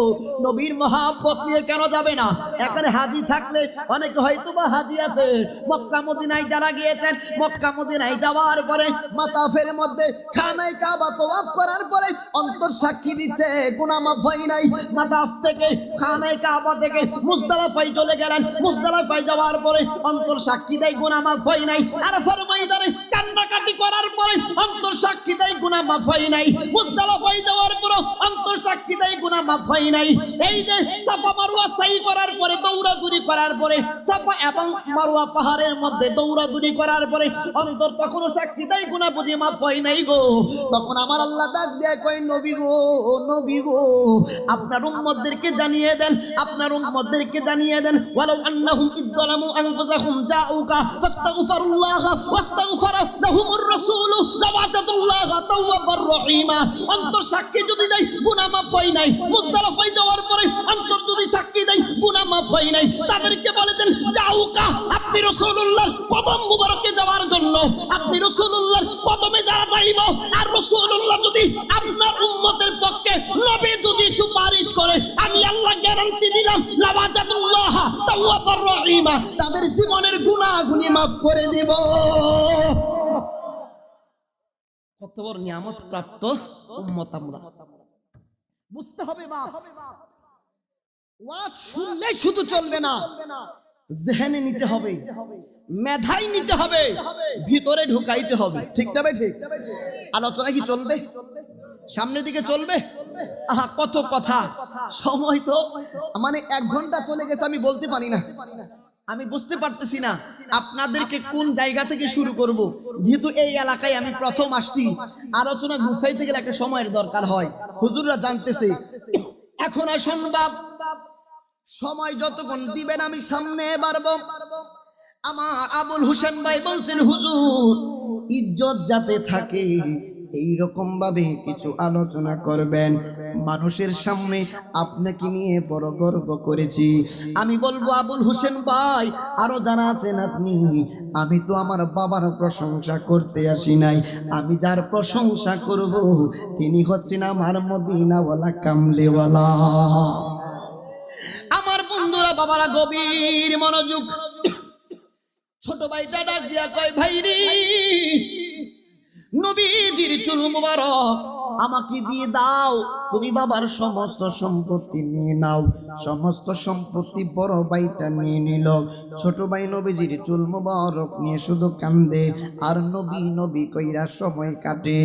[SPEAKER 1] নবীর মহব্বত নিয়ে কেন যাবে না? এখানে হাজী থাকলে অনেকে হয়তো বা হাজী আছে, মক্কা মদিনায় যারা গিয়েছেন, মক্কা মদিনায় যাওয়ার পরে মাতাফের মধ্যে খানায় কাবা তওয়াফ করার পরে অন্তর সাক্ষী দিচ্ছে গুনাহ মাফ হয় নাই। মাতাফ থেকে খানায় কাবা থেকে মুজদালিফায় চলে গেলেন, মুজদালিফায় যাওয়ার পরে অন্তর সাক্ষী দেয় গুনাহ মাফ হয় নাই। আরাফার ময়দানে কান্নাকাটি করার পরে অন্তর সাক্ষী দেয় গুনাহ মাফ হয় নাই। মুজদালিফায় যাওয়ার পরে অন্তর সাক্ষী দেয় গুনাহ মাফ হয় নাই। এই যে সাফা মারওয়া সাই করার পরে, দৌড়াদৌড়ি করার পরে, সাফা এবং মারওয়া পাহাড়ের মধ্যে দৌড়াদৌড়ি করার পরে অন্তর তখনও সাক্ষী দেয় গুনাহ বুঝি মাফ হয় নাই গো। তখন আমার আল্লাহ ডাক দিয়ে কয়, নবী গো, নবী গো, আপনার উম্মতদেরকে জানিয়ে দেন, আপনার উম্মতদেরকে জানিয়ে দেন, ওয়ালাউ আন্নাহুম ইযযালামু আনফুসাহুম জাউকা ফাস্তাগফিরুল্লাহ ওয়াস্তাগফারা লাহুমুর রাসূল লাওয়াজাতুল্লাহ তাওয়াবার রহিমা। অন্তর সাক্ষী যদি দেয় গুনাহ মাফ হয় নাই, মুজদালিফায় যাওয়ার পরে অন্তর যদি সাক্ষী দেয় গুনাহ মাফ হয় নাই, তাদেরকে বলে দেন জাউকা, আপনি রাসূলুল্লাহর কদম মুবারকে যাওয়ার জন্য, আপনি রাসূলুল্লাহর কদমে যারা যাইব, আর রাসূলুল্লাহ যদি আপনার উম্মতের পক্ষে নবী যদি সুপারিশ করে, আমি আল্লাহ গ্যারান্টি দিলাম লাওয়াজাতুল্লাহ তাওয়াবার রহিমা, তাদের জীবনের গুনাহগুনি মাফ করে দিব। কত বড় নিয়ামত প্রাপ্ত উম্মত আমরা, বুঝতে হবে। বাপ ওয়াজ শুনলে শুধু চলবে না, জেহেনে নিতে হবে, মেধায় নিতে হবে, ভিতরে ঢুকাইতে হবে। ঠিক না ভাই? ঠিক। আলোচনা কি চলবে? সামনের দিকে চলবে? আহা, কত কথা, সময় তো মানে 1 ঘন্টা চলে গেছে, আমি বলতে পারি না, আমি বুঝতে পারতেছি না আপনাদেরকে কোন জায়গা থেকে শুরু করব। যেহেতু এই এলাকায় আমি প্রথম আসছি, আলোচনা গুছাইতে গেলে একটা সময়ের দরকার হয়, হুজুররা জানতেছে। এখন আসুন বাপ, সময় যতক্ষণ দিবেন আমি সামনে বাড়বো। আমার আবুল হোসেন ভাই বলছেন, হুজুর ইজ্জত যাতে থাকে এইরকম ভাবে কিছু আলোচনা করবেন, মানুষের সামনে আপনাকে নিয়ে বড় গর্ব করেছি। আমি বলবো আবুল হোসেন ভাই, আরো যারা আছেন আপনি, আমি তো আমার বাবার প্রশংসা করতে আসি নাই, আমি যার প্রশংসা করব তিনি হচ্ছেন আমার মদিনাওয়ালা কামলিওয়ালা। আমার বন্ধুরা, বাবারা, গভীর মনোযোগ। ছোট ভাইটা ডাক দিয়া কয়, ভাই রে, নবীজির চুল মুবারক আমাকে দিয়ে দাও, তুমি বাবার সমস্ত সম্পত্তি নিয়ে নাও। সমস্ত সম্পত্তি বড় ভাইটা নিয়ে নিল। ছোট ভাই নবীজির চুল মুবারক নিয়ে শুধু কান্দে আর নবী নবী কইরা সময় কাটে।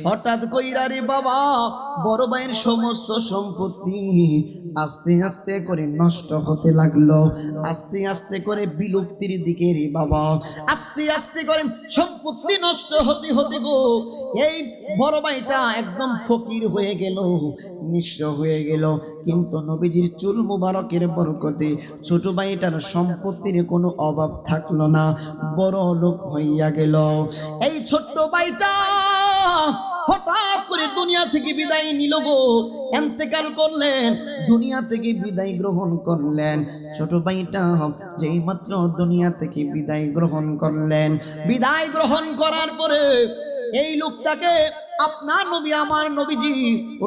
[SPEAKER 1] হঠাৎ কইরা রে বাবা, বড় ভাইয়ের সমস্ত সম্পত্তি আস্তে আস্তে করে নষ্ট হতে লাগলো, আস্তে আস্তে করে বিলুপ্তির দিকে রে বাবা, আস্তে আস্তে করে সম্পত্তি নষ্ট হতে হতে গো এই বড় ভাইটা একদম ফকির হয়ে গেল, নিঃস্ব হয়ে গেল। কিন্তু নবীজির চুল মুবারকের বরকতে ছোট ভাইটার সম্পত্তির কোনো অভাব থাকলো না, বড় লোক হইয়া গেল। এই ছোট্ট ভাইটা হঠাৎ করে দুনিয়া থেকে বিদায় নিল গো, ইন্তেকাল করলেন, দুনিয়া থেকে বিদায় গ্রহণ করলেন। ছোট ভাইটা যেই মাত্র দুনিয়া থেকে বিদায় গ্রহণ করলেন, বিদায় গ্রহণ করার পরে এই লোকটাকে আপনার নবী, আমার নবীজি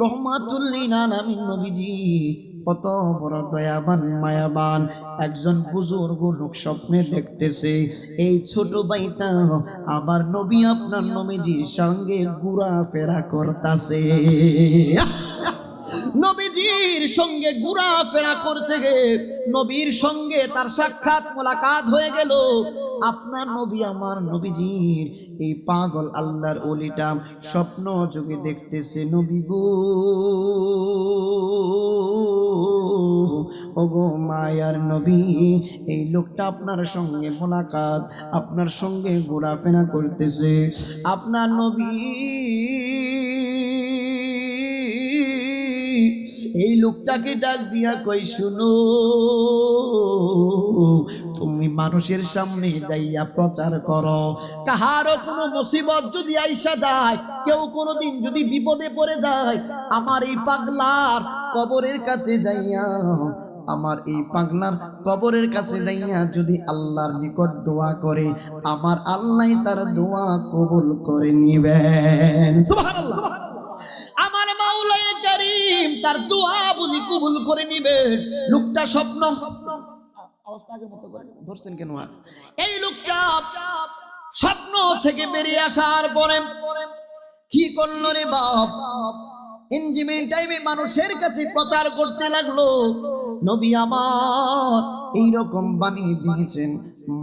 [SPEAKER 1] রহমাতুল লিল আলামিন নবীজি কত বড় দয়াবান মায়াবান একজন বুজুর্গ লোক স্বপ্নে দেখতেছে, এই ছোট ভাইটা আবার নবী আপনার নবীজির সঙ্গে ঘোরাফেরা করতেছে, নবীজির সঙ্গে ঘোরাফেরা করছে গে, নবীর সঙ্গে তার সাক্ষাৎ মোলাকাত হয়ে গেল। আপনার নবী, আমার নবীজির এই পাগল আল্লাহর ওলিটা স্বপ্ন যোগে দেখতেছে, নবী গো, ওগো মায়ার নবী, এই লোকটা আপনার সঙ্গে মোলাকাত, আপনার সঙ্গে ঘোরাফেরা করতেছে। আপনার নবী এই লোকটাকে ডাক দিয়া কই, শুনো, তুমি মানুষের সামনে যাইয়া প্রচার করো, কাহারও কোনো মুসিবত যদি আইসা যায়, কেউ কোনোদিন যদি বিপদে পড়ে যায়, আমার এই পাগলার কবরের কাছে যাইয়া, আমার এই পাগলার কবরের কাছে যাইয়া যদি আল্লাহর নিকট দোয়া করে, আমার আল্লাহ তার দোয়া কবুল করে নিবেন। সুবহানাল্লাহ। আমার মাওলাই কারীম তার দোয়া বুঝি কবুল করে নিবেন। লোকটা স্বপ্ন, অবস্থার মতো করে ধরছেন কেন? আর এই লোকটা স্বপ্ন থেকে বেরিয়ে আসার পরে কি করলো রে বাপ, ইঞ্জিনিয়ারিং টাইমে মানুষের কাছে প্রচার করতে লাগলো, নবী আমার এইরকম বানিয়ে দিয়েছেন।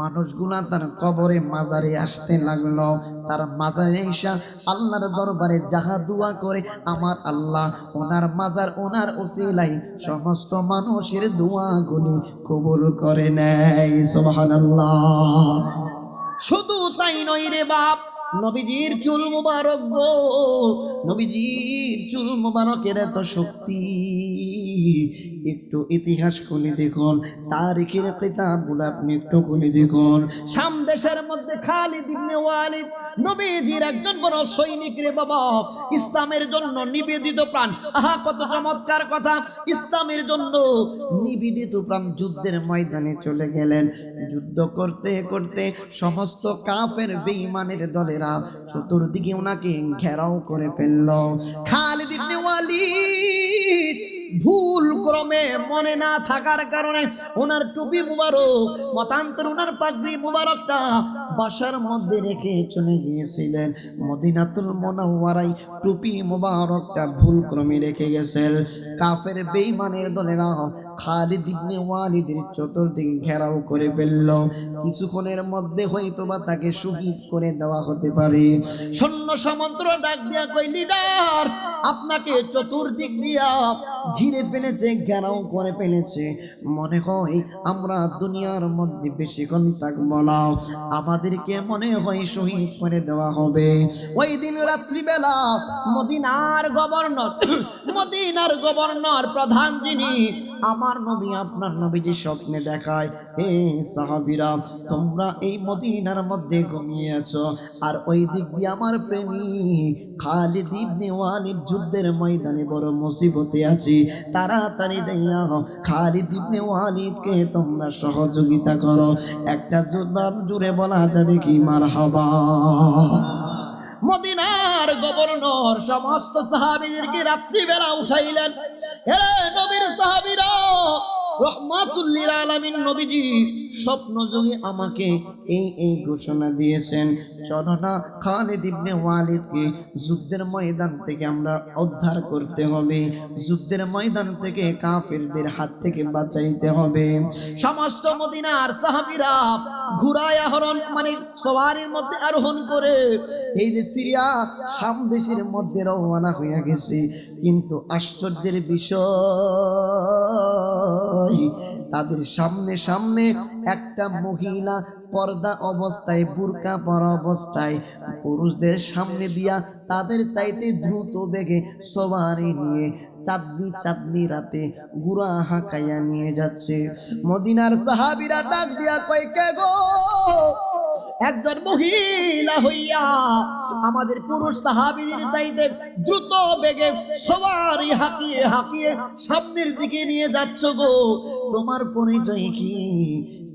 [SPEAKER 1] মানুষগুলা তার কবরে মাজারে আসতে লাগলো, তার মাজারে এসে আল্লাহর দরবারে যাহা দোয়া করে, আমার আল্লাহ ওনার মাজার, ওনার ওসিলাই সমস্ত মানুষের দোয়াগুলি কবুল করে নেয়। সুবহানাল্লাহ। শুধু তাই নয় রে বাপ, নবীজির চুল মুবারক গো, নবীজির চুল মুবারকের এত শক্তি, একটু ইতিহাস খুলে দেখুন, তারিখের কিতাবগুলো আপনি একটু খুলে দেখুন। শাম দেশের মধ্যে খালিদ ইবনে ওয়ালিদ নবীজির একজন বড় সৈনিক রে বাবা, ইসলামের জন্য নিবেদিত প্রাণ। আহা কত চমৎকার কথা, ইসলামের জন্য নিবেদিত প্রাণ যুদ্ধের ময়দানে চলে গেলেন। যুদ্ধ করতে করতে সমস্ত কাফের বেঈমানের দলেরা চতুর্দিকে ওনাকে ঘেরাও করে ফেলল। খালিদ ইবনে ওয়ালিদ ভুল ক্রমে মনে না থাকার কারণে ওনার টুপি মুবারক, মতান্তর ওনার পাগড়ি মুবারকটা বাসার মধ্যে রেখে চলে গিয়েছিলেন মদিনাতুল মুনাওয়ারায়। টুপি মুবারকটা ভুল ক্রমে রেখে গেছেন। কাফের বেঈমানের দলেরা খালিদ ইবনে ওয়ালিদের চতুর্দিকে ঘেরাও করে ফেলল। কিছুক্ষণের মধ্যে হয়তোবা তাকে শহীদ করে দেওয়া হতে পারে। সৈন্য সামন্ত ডাক দিয়া কই, লিডার, আপনাকে চতুর্দিক দিয়া ঘিরে ফেলেছে, ঘেরাও করে ফেলেছে, মনে হয় আমরা দুনিয়ার মধ্যে বেশিক্ষণ থাকবো না, আমাদেরকে মনে হয় শহীদ করে দেওয়া হবে। ওই দিন রাত্রিবেলা মদিনার গভর্নর প্রধান যিনি, আমার নবী আপনার নবীজি স্বপ্নে দেখায়, হে সাহাবীরা, তোমরা এই মদিনার মধ্যে ঘুমিয়ে আছো, আর ওই দিক দিয়ে আমার প্রেমিক খালিদ ইবনে ওয়ালিদ যুদ্ধের ময়দানে বড় মুসিবতে আছে, তাড়াতাড়ি যাইয়া খালিদ ইবনে ওয়ালিদকে তোমরা সহযোগিতা করো। একটা জবান জুড়ে বলা যাবে কি মারহাবা। মদিনার গভর্নর সমস্ত সাহাবীদেরকে রাত্রিবেলা উঠাইলেন, হে নবীর সাহাবীরা, রহমাতুল লিল আলামিন নবীজি স্বপ্ন যোগে আমাকে এই ঘোষণা দিয়েছেন, চলো না খালিদ ইবনে ওয়ালিদকে যুদ্ধের ময়দান থেকে আমরা উদ্ধার করতে হবে, যুদ্ধের ময়দান থেকে কাফেরদের হাত থেকে বাঁচাইতে হবে। সমস্ত মদিনার সাহাবীরা ঘোড়ায় আরোহণ, মানে সওয়ারির মধ্যে আরোহণ করে এই যে সিরিয়া শাম দেশের মধ্যে রওনা হয়ে গেছে। কিন্তু আশ্চর্যের বিষয়, তাদের সামনে সামনে একটা মহিলা পর্দা অবস্থায়, বুরকা পরা অবস্থায় পুরুষদের সামনে দিয়া তাদের চাইতে দ্রুত বেগে সওয়ারি নিয়ে চাঁদনি রাতে গুড়া হাঁকাইয়া নিয়ে যাচ্ছে। মদিনার সাহাবীরা ডাক দিয়া কয়, কে গো? একজন মহিলা হইয়া আমাদের পুরুষ সাহাবীদের চাইতে দ্রুত বেগে সওয়ারি হাঁকিয়ে হাঁকিয়ে সামনের দিকে নিয়ে যাচ্ছ গো, তোমার পরিচয় কি?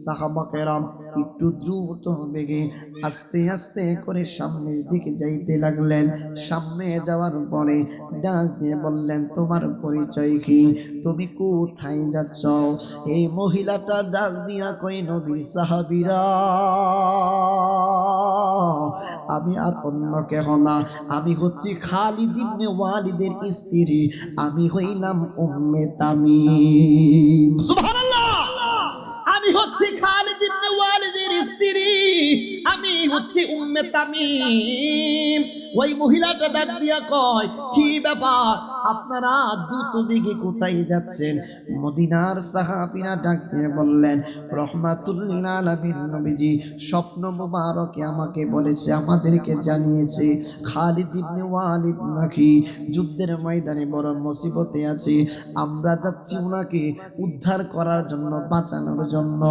[SPEAKER 1] সাহাবা কেরাম একটু দ্রুত বেগে আস্তে আস্তে করে সামনের দিকে যাইতে লাগলেন। সামনে যাওয়ার পরে ডাক দিয়ে বললেন, তোমার পরিচয় কি? তুমি কোথায় যাচ্ছ? এই মহিলাটা ডাক দিয়া কই, নবীর সাহাবীরা, আমি আর অন্য কেহ না, আমি হচ্ছি খালিদ ইবনে ওয়ালিদের স্ত্রী, আমি হইলাম উম্মে তামিম। সুবহানাল্লাহ। আমি হচ্ছি খালিদ ইবনে ওয়ালিদের স্ত্রী, আমি হচ্ছি উম্মে তামিম। ওই মহিলাটা ডাক দিয়া কয়, কি ব্যাপার, আপনারা দ্রুত বেগে কোথায় যাচ্ছেন? মদিনার সাহাবীরা ডাক দিয়ে বললেন, রহমাতুল লিল আলামিন নবীজি স্বপ্ন মুবারকে আমাকে বলেছে, আমাদেরকে জানিয়েছে খালিদ ইবনে ওয়ালিদ নাকি যুদ্ধের ময়দানে বড় মুসিবতে আছে, আমরা যাচ্ছি ওনাকে উদ্ধার করার জন্য, বাঁচানোর জন্য।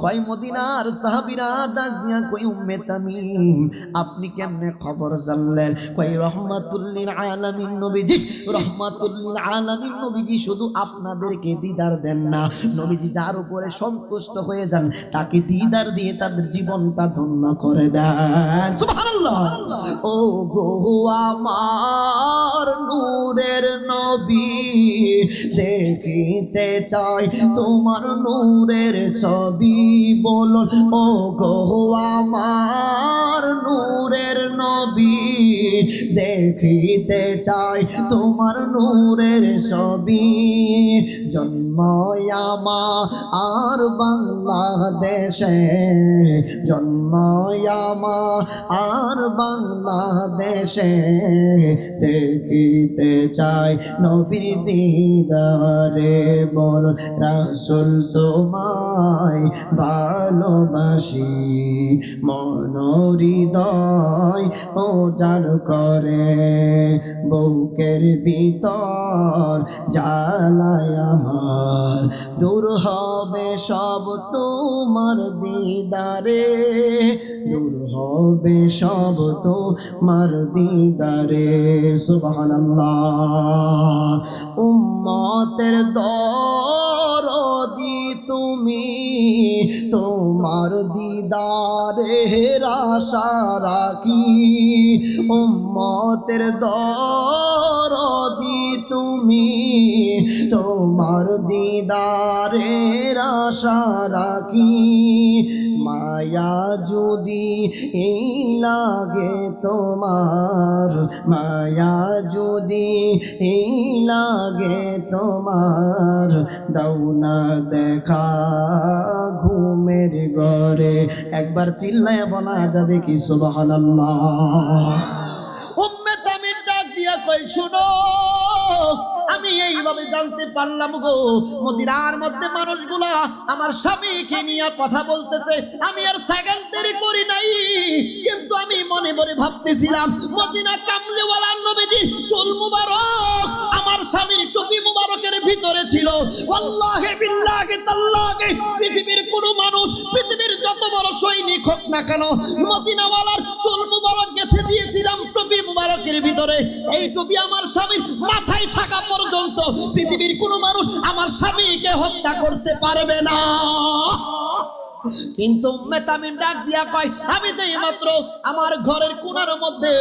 [SPEAKER 1] কয় মদিনার সাহাবীরা ডাক দিয়া কই, উম্মে তামিম আপনি কেমনে খবর জানলেন? কই রহমাতুল লিল আলামিন নবীজি, রহমাতুল লিল আলামিন নবীজি শুধু আপনাদেরকে দিদার দেন না, নবীজি যার উপরে সন্তুষ্ট হয়ে যান তাকে দিদার দিয়ে তাদের জীবনটা ধন্য করে দেন। সুবহানাল্লাহ। ও গো আমার নূরের নবী, দেখিতে চাই তোমার নূরের ছবি, বলুন ও গো আমার নূরের নবী, দেখিতে চাই তোমার নূরের ছবি। জন্ম আমার বাংলাদেশে, জন্ম আমার বাংলাদেশে, দেখিতে চাই নবীর দিদারে, বলুন রাসূল তোমায় ভালোবাসি, মন হৃদয় উজাড় করে, বুকের ভিতর জ্বালায় আমার, দূর হবে সব তোমার দিদারে, দূর হবে সব তোমার দিদারে। সুবহানাল্লাহ। উম্মতের দরদি তুমি, তোমার দিদারে আশা রাখি, উম্মতের দরদি তুমি, তোমার দিদারে আশা রাখি। মায়া যদি এই লাগে তোমার, মায়া যদি এই লাগে তোমার, দাও না দেখা ঘুমের ঘরে। একবার চিল্লায় বলা যাবে কি সুবহানাল্লাহ? উম্মে তামিম ডাক দিয়া কই, শুনো আমি এইভাবে জানতে পারলাম গো, মদিনার মধ্যে মানুষগুলা আমার স্বামীকে নিয়ে কথা বলতেছে। আমি আর সেকেন্ড দেরি করি নাই, কিন্তু আমি মনে মনে ভাবতেছিলাম মদিনা কামলিওয়ালা নবীজির চুল মুবারক আমার স্বামীর টুপি মুবারকের ভিতরে ছিল। আল্লাহে বিল্লাহি তাল্লাহি পৃথিবীর কোন মানুষ, পৃথিবীর যত বড় সৈনিক হোক না কেন, মদিনাওয়ালার চুল মুবারক গেঁথে দিয়েছিলাম টুপি মুবারকের ভিতরে। এই টুপি আমার স্বামীর মাথায় থাকা পর্যন্ত পৃথিবীর কোন মানুষ আমার স্বামীকে হত্যা করতে পারবে না। কিন্তু উম্মে তামিম ডাক দিয়া কয়, আমি যেই মাত্র আমার ঘরের কোণার মধ্যে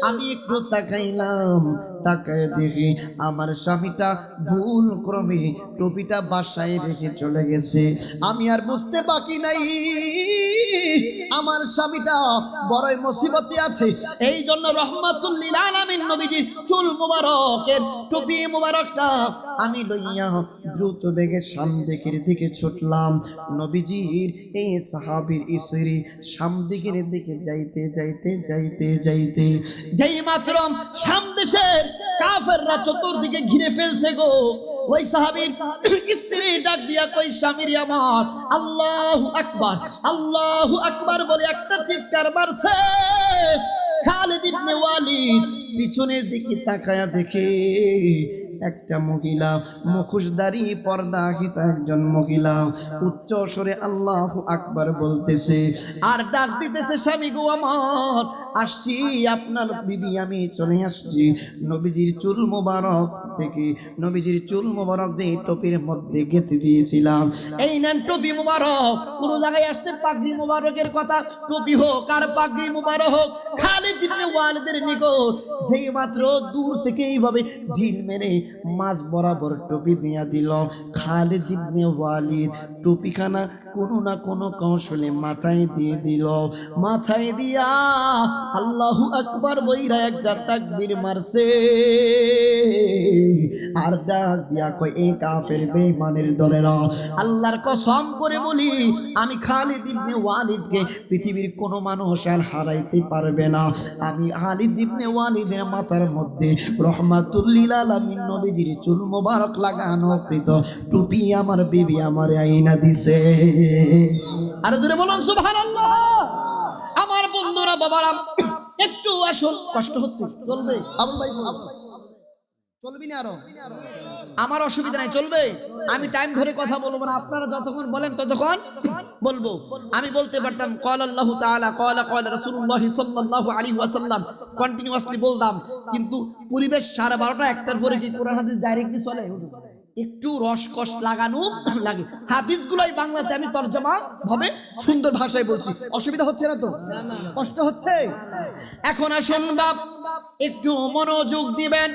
[SPEAKER 1] আমি একটু তাকাইলাম, তাকায় দেখি আমার স্বামীটা ভুল ক্রমে টুপিটা বাসায় রেখে চলে গেছে। আমি আর বুঝতে বাকি নাই আমার স্বামীটা বড়ই মুসিবতে আছে। এই জন্য রহমাতুল লিল আলামিন নবীজির চুল মুবারকের টুপি মুবারকটা আমি লইয়া দ্রুত বেগে সামদিকের দিকে ছুটলাম। নবীজির এই সাহাবীর স্ত্রী সামদিকের দিকে যাইতে যাইতে যাইতে যাইতে যেই মাত্র সামদেশের কাফেররা চতুর্দিকে ঘিরে ফেলছে গো, ওই সাহাবীর স্ত্রী ডাক দিয়া কই, স্বামীর আমার আল্লাহু আকবার, আল্লাহু আকবার বলে একটা চিৎকার মারছে। খালিদ ইবনে ওয়ালিদ পিছনের দিকে তাকায়া দেখে একটা মহিলা, মুখোশধারী পর্দাহিত একজন মহিলা উচ্চ স্বরে আল্লাহু আকবার বলতেছে আর ডাক দিতেছে, স্বামী গো আমার, আসছি আপনার বিবি, আমি চলে আসছি। নবীজির চুল মোবারক থেকে, নবীজির চুল মোবারক যে টুপির মধ্যে গেঁথে দিয়েছিলাম, এই নেন টুপি মোবারক। পুরো জায়গায় আসছে পাগড়ি মোবারকের কথা, টুপি হোক আর পাগড়ি মোবারক হোক, খালিদ ইবনে ওয়ালিদের নিকট যেই মাত্র দূর থেকে এইভাবে ঢিল মেরে মাঝ বরাবর টুপি দিয়া দিল। খালিদ ইবনে ওয়ালিদ টুপিখানা কোনো না কোনো কৌশলে মাথায় দিয়ে দিল। মাথায় দিয়া আল্লাহু আকবার বইরা একটা তাকবীর মারছে আর ডাক দিয়া কয় এই কাফের বেঈমানের দলেরা আল্লাহর কসম করে বলি আমি খালিদ ইবনে ওয়ালিদকে পৃথিবীর কোনো মানুষ আর হারাইতে পারবে না আমি খালিদ ইবনে ওয়ালিদের মাথার মধ্যে রহমাতুল লিল আলামিন নবীজির চুল মোবারক লাগানো কৃত টুপি আমার বিবি আমার আইনা দিছে আর জোরে বলুন সুবহানাল্লাহ আমার বন্ধুরা বাবারা একটু আসল কষ্ট হচ্ছে চলবে আবুল ভাই চলবি না আরো আমার অসুবিধা নাই চলবে আমি টাইম ধরে কথা বলবো না আপনারা যতক্ষণ বলেন ততক্ষণ বলবো আমি বলতে পারতাম ক্বাল আল্লাহু তাআলা ক্বাল রাসূলুল্লাহ সাল্লাল্লাহু আলাইহি ওয়াসাল্লাম কন্টিনিউয়াসলি বলতাম কিন্তু পরিবেশ 12:30টা একটার পরে কি কোরআন হাদিস ডাইরেক্টলি চলে একটু রসকস লাগানো লাগে হাদিসগুলাই বাংলাতে আমি তরজমা ভাবে সুন্দর ভাষায় বলছি অসুবিধা হচ্ছে না তো কষ্ট হচ্ছে এখন আসুন বাপ একটু মনোযোগ দিবেন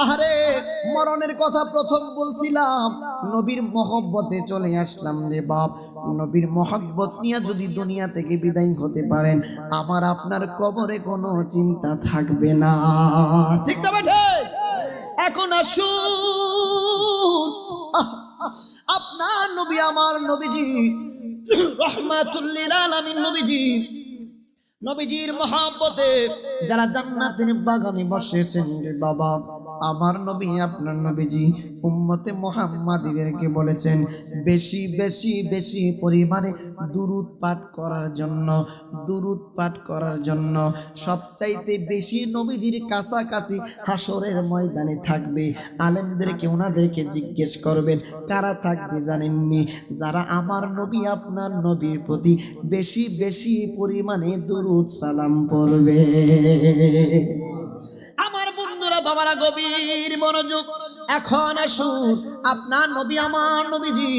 [SPEAKER 1] আরে মরণের কথা প্রথম বলছিলাম নবীর মহব্বতে চলে আসলাম রে বাপ নবীর মহব্বত নিয়ে যদি দুনিয়া থেকে বিদায় হতে পারেন আমার আপনার কবরে কোনো চিন্তা থাকবে না ঠিক না বেঠে এখন আসুন আপনার নবী আমার নবীজি রহমাতুল লিল আলামিন নবীজির মহব্বতে যারা জান্নাতের বাগানে বসেছেন রে বাবা আমার নবী আপনার নবীজি উম্মতে মুহাম্মাদীদেরকে বলেছেন বেশি বেশি বেশি পরিমাণে দুরূদ পাঠ করার জন্য সবচাইতে বেশি নবীজির কাছাকাছি হাসরের ময়দানে থাকবে আলেমদেরকে ওনাদেরকে জিজ্ঞেস করবেন কারা থাকবে জানেননি যারা আমার নবী আপনার নবীর প্রতি বেশি বেশি পরিমাণে দুরূদ সালাম পড়বে আমার বন্ধুরা বাবারা গভীর মনোযোগ এখন আসুন আপনার নবী আমার নবীজি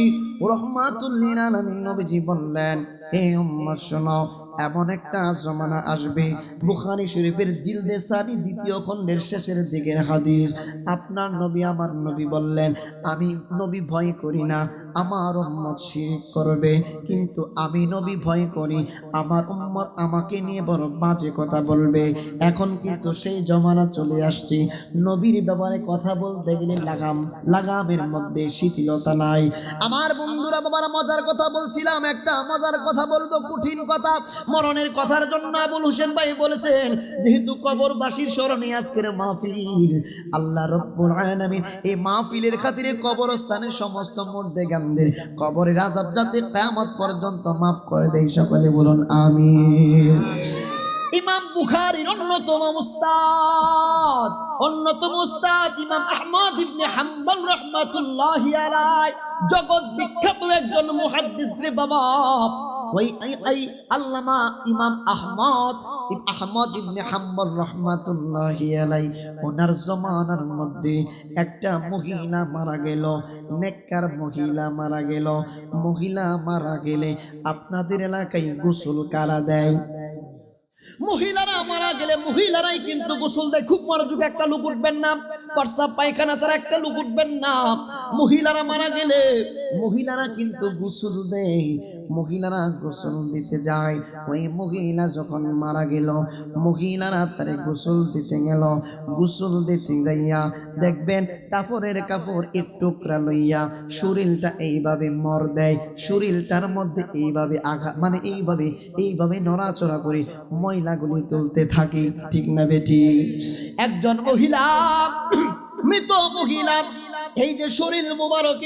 [SPEAKER 1] রহমাতুল লিল আলামিন নবীজি বললেন হে উম্মত শোনো এমন একটা জমানা আসবে বুখারী শরীফের জিলদে সানি দ্বিতীয় খণ্ডের শেষের দিকের হাদিস আপনার নবী আমার নবী বললেন আমি নবী ভয় করি না আমার উম্মত শিরক করবে কিন্তু আমি নবী ভয় করি আমার উম্মত আমাকে নিয়ে বড় বাজে কথা বলবে এখন কিন্তু সেই জমানা চলে আসছে নবীর ব্যাপারে কথা বলতে গেলে লাগামের মধ্যে শিথিলতা নাই আমার বন্ধুরা বাবারা মজার কথা বলছিলাম একটা মজার কথা বলবো কঠিন কথা মরণের কথার জন্য আবুল হোসেন ভাই বলেছেন যেহেতু কবরবাসীর স্মরণে আজকের মাহফিল আল্লাহ রাব্বুল আলামিন এই মাহফিলের খাতিরে কবরস্থানের সমস্ত মুর্দেগানদের কবরের আযাব যাতে কিয়ামত পর্যন্ত maaf করে দেয় সকলে বলুন আমিন ইমাম বুখারীর অন্যতম উস্তাদ ইমাম আহমদ ইবনে হাম্বল রাহমাতুল্লাহি আলাইহি জগৎ বিখ্যাত একজন মুহাদ্দিস রে বাবা ওই আল্লামা ইমাম আহমদ ইবনে হাম্বল রাহমাতুল্লাহি আলাইহি ওনার জমানার মধ্যে একটা মহিলা মারা গেল নেককার মহিলা মারা গেলে আপনাদের এলাকায় গোসল কারা দেয় মহিলারা মারা গেলে মহিলারাই কিন্তু গোসল দেয় খুব মনোযোগ একটা লোক উঠবেন না প্রস্রাব পায়খানা ছাড়া একটা লোক উঠবেন না মহিলারা মারা গেলে মহিলারা কিন্তু গোসল দেয় মহিলারা গোসল দিতে যায় ওই মহিলা যখন মারা গেল মহিলারা তারে গোসল দিতে গেল গোসল দিতে যাইয়া দেখবেন কাপড়ের কাপড় এক টুকরা লইয়া শরীরটা এইভাবে মর দেয় শরীরটার মধ্যে এইভাবে আঘাত মানে এইভাবে নড়াচড়া করে ময়লাগুলি তুলতে থাকে ঠিক না বেটি একজন মহিলা মৃত মহিলার এই যে শরীর মোবারক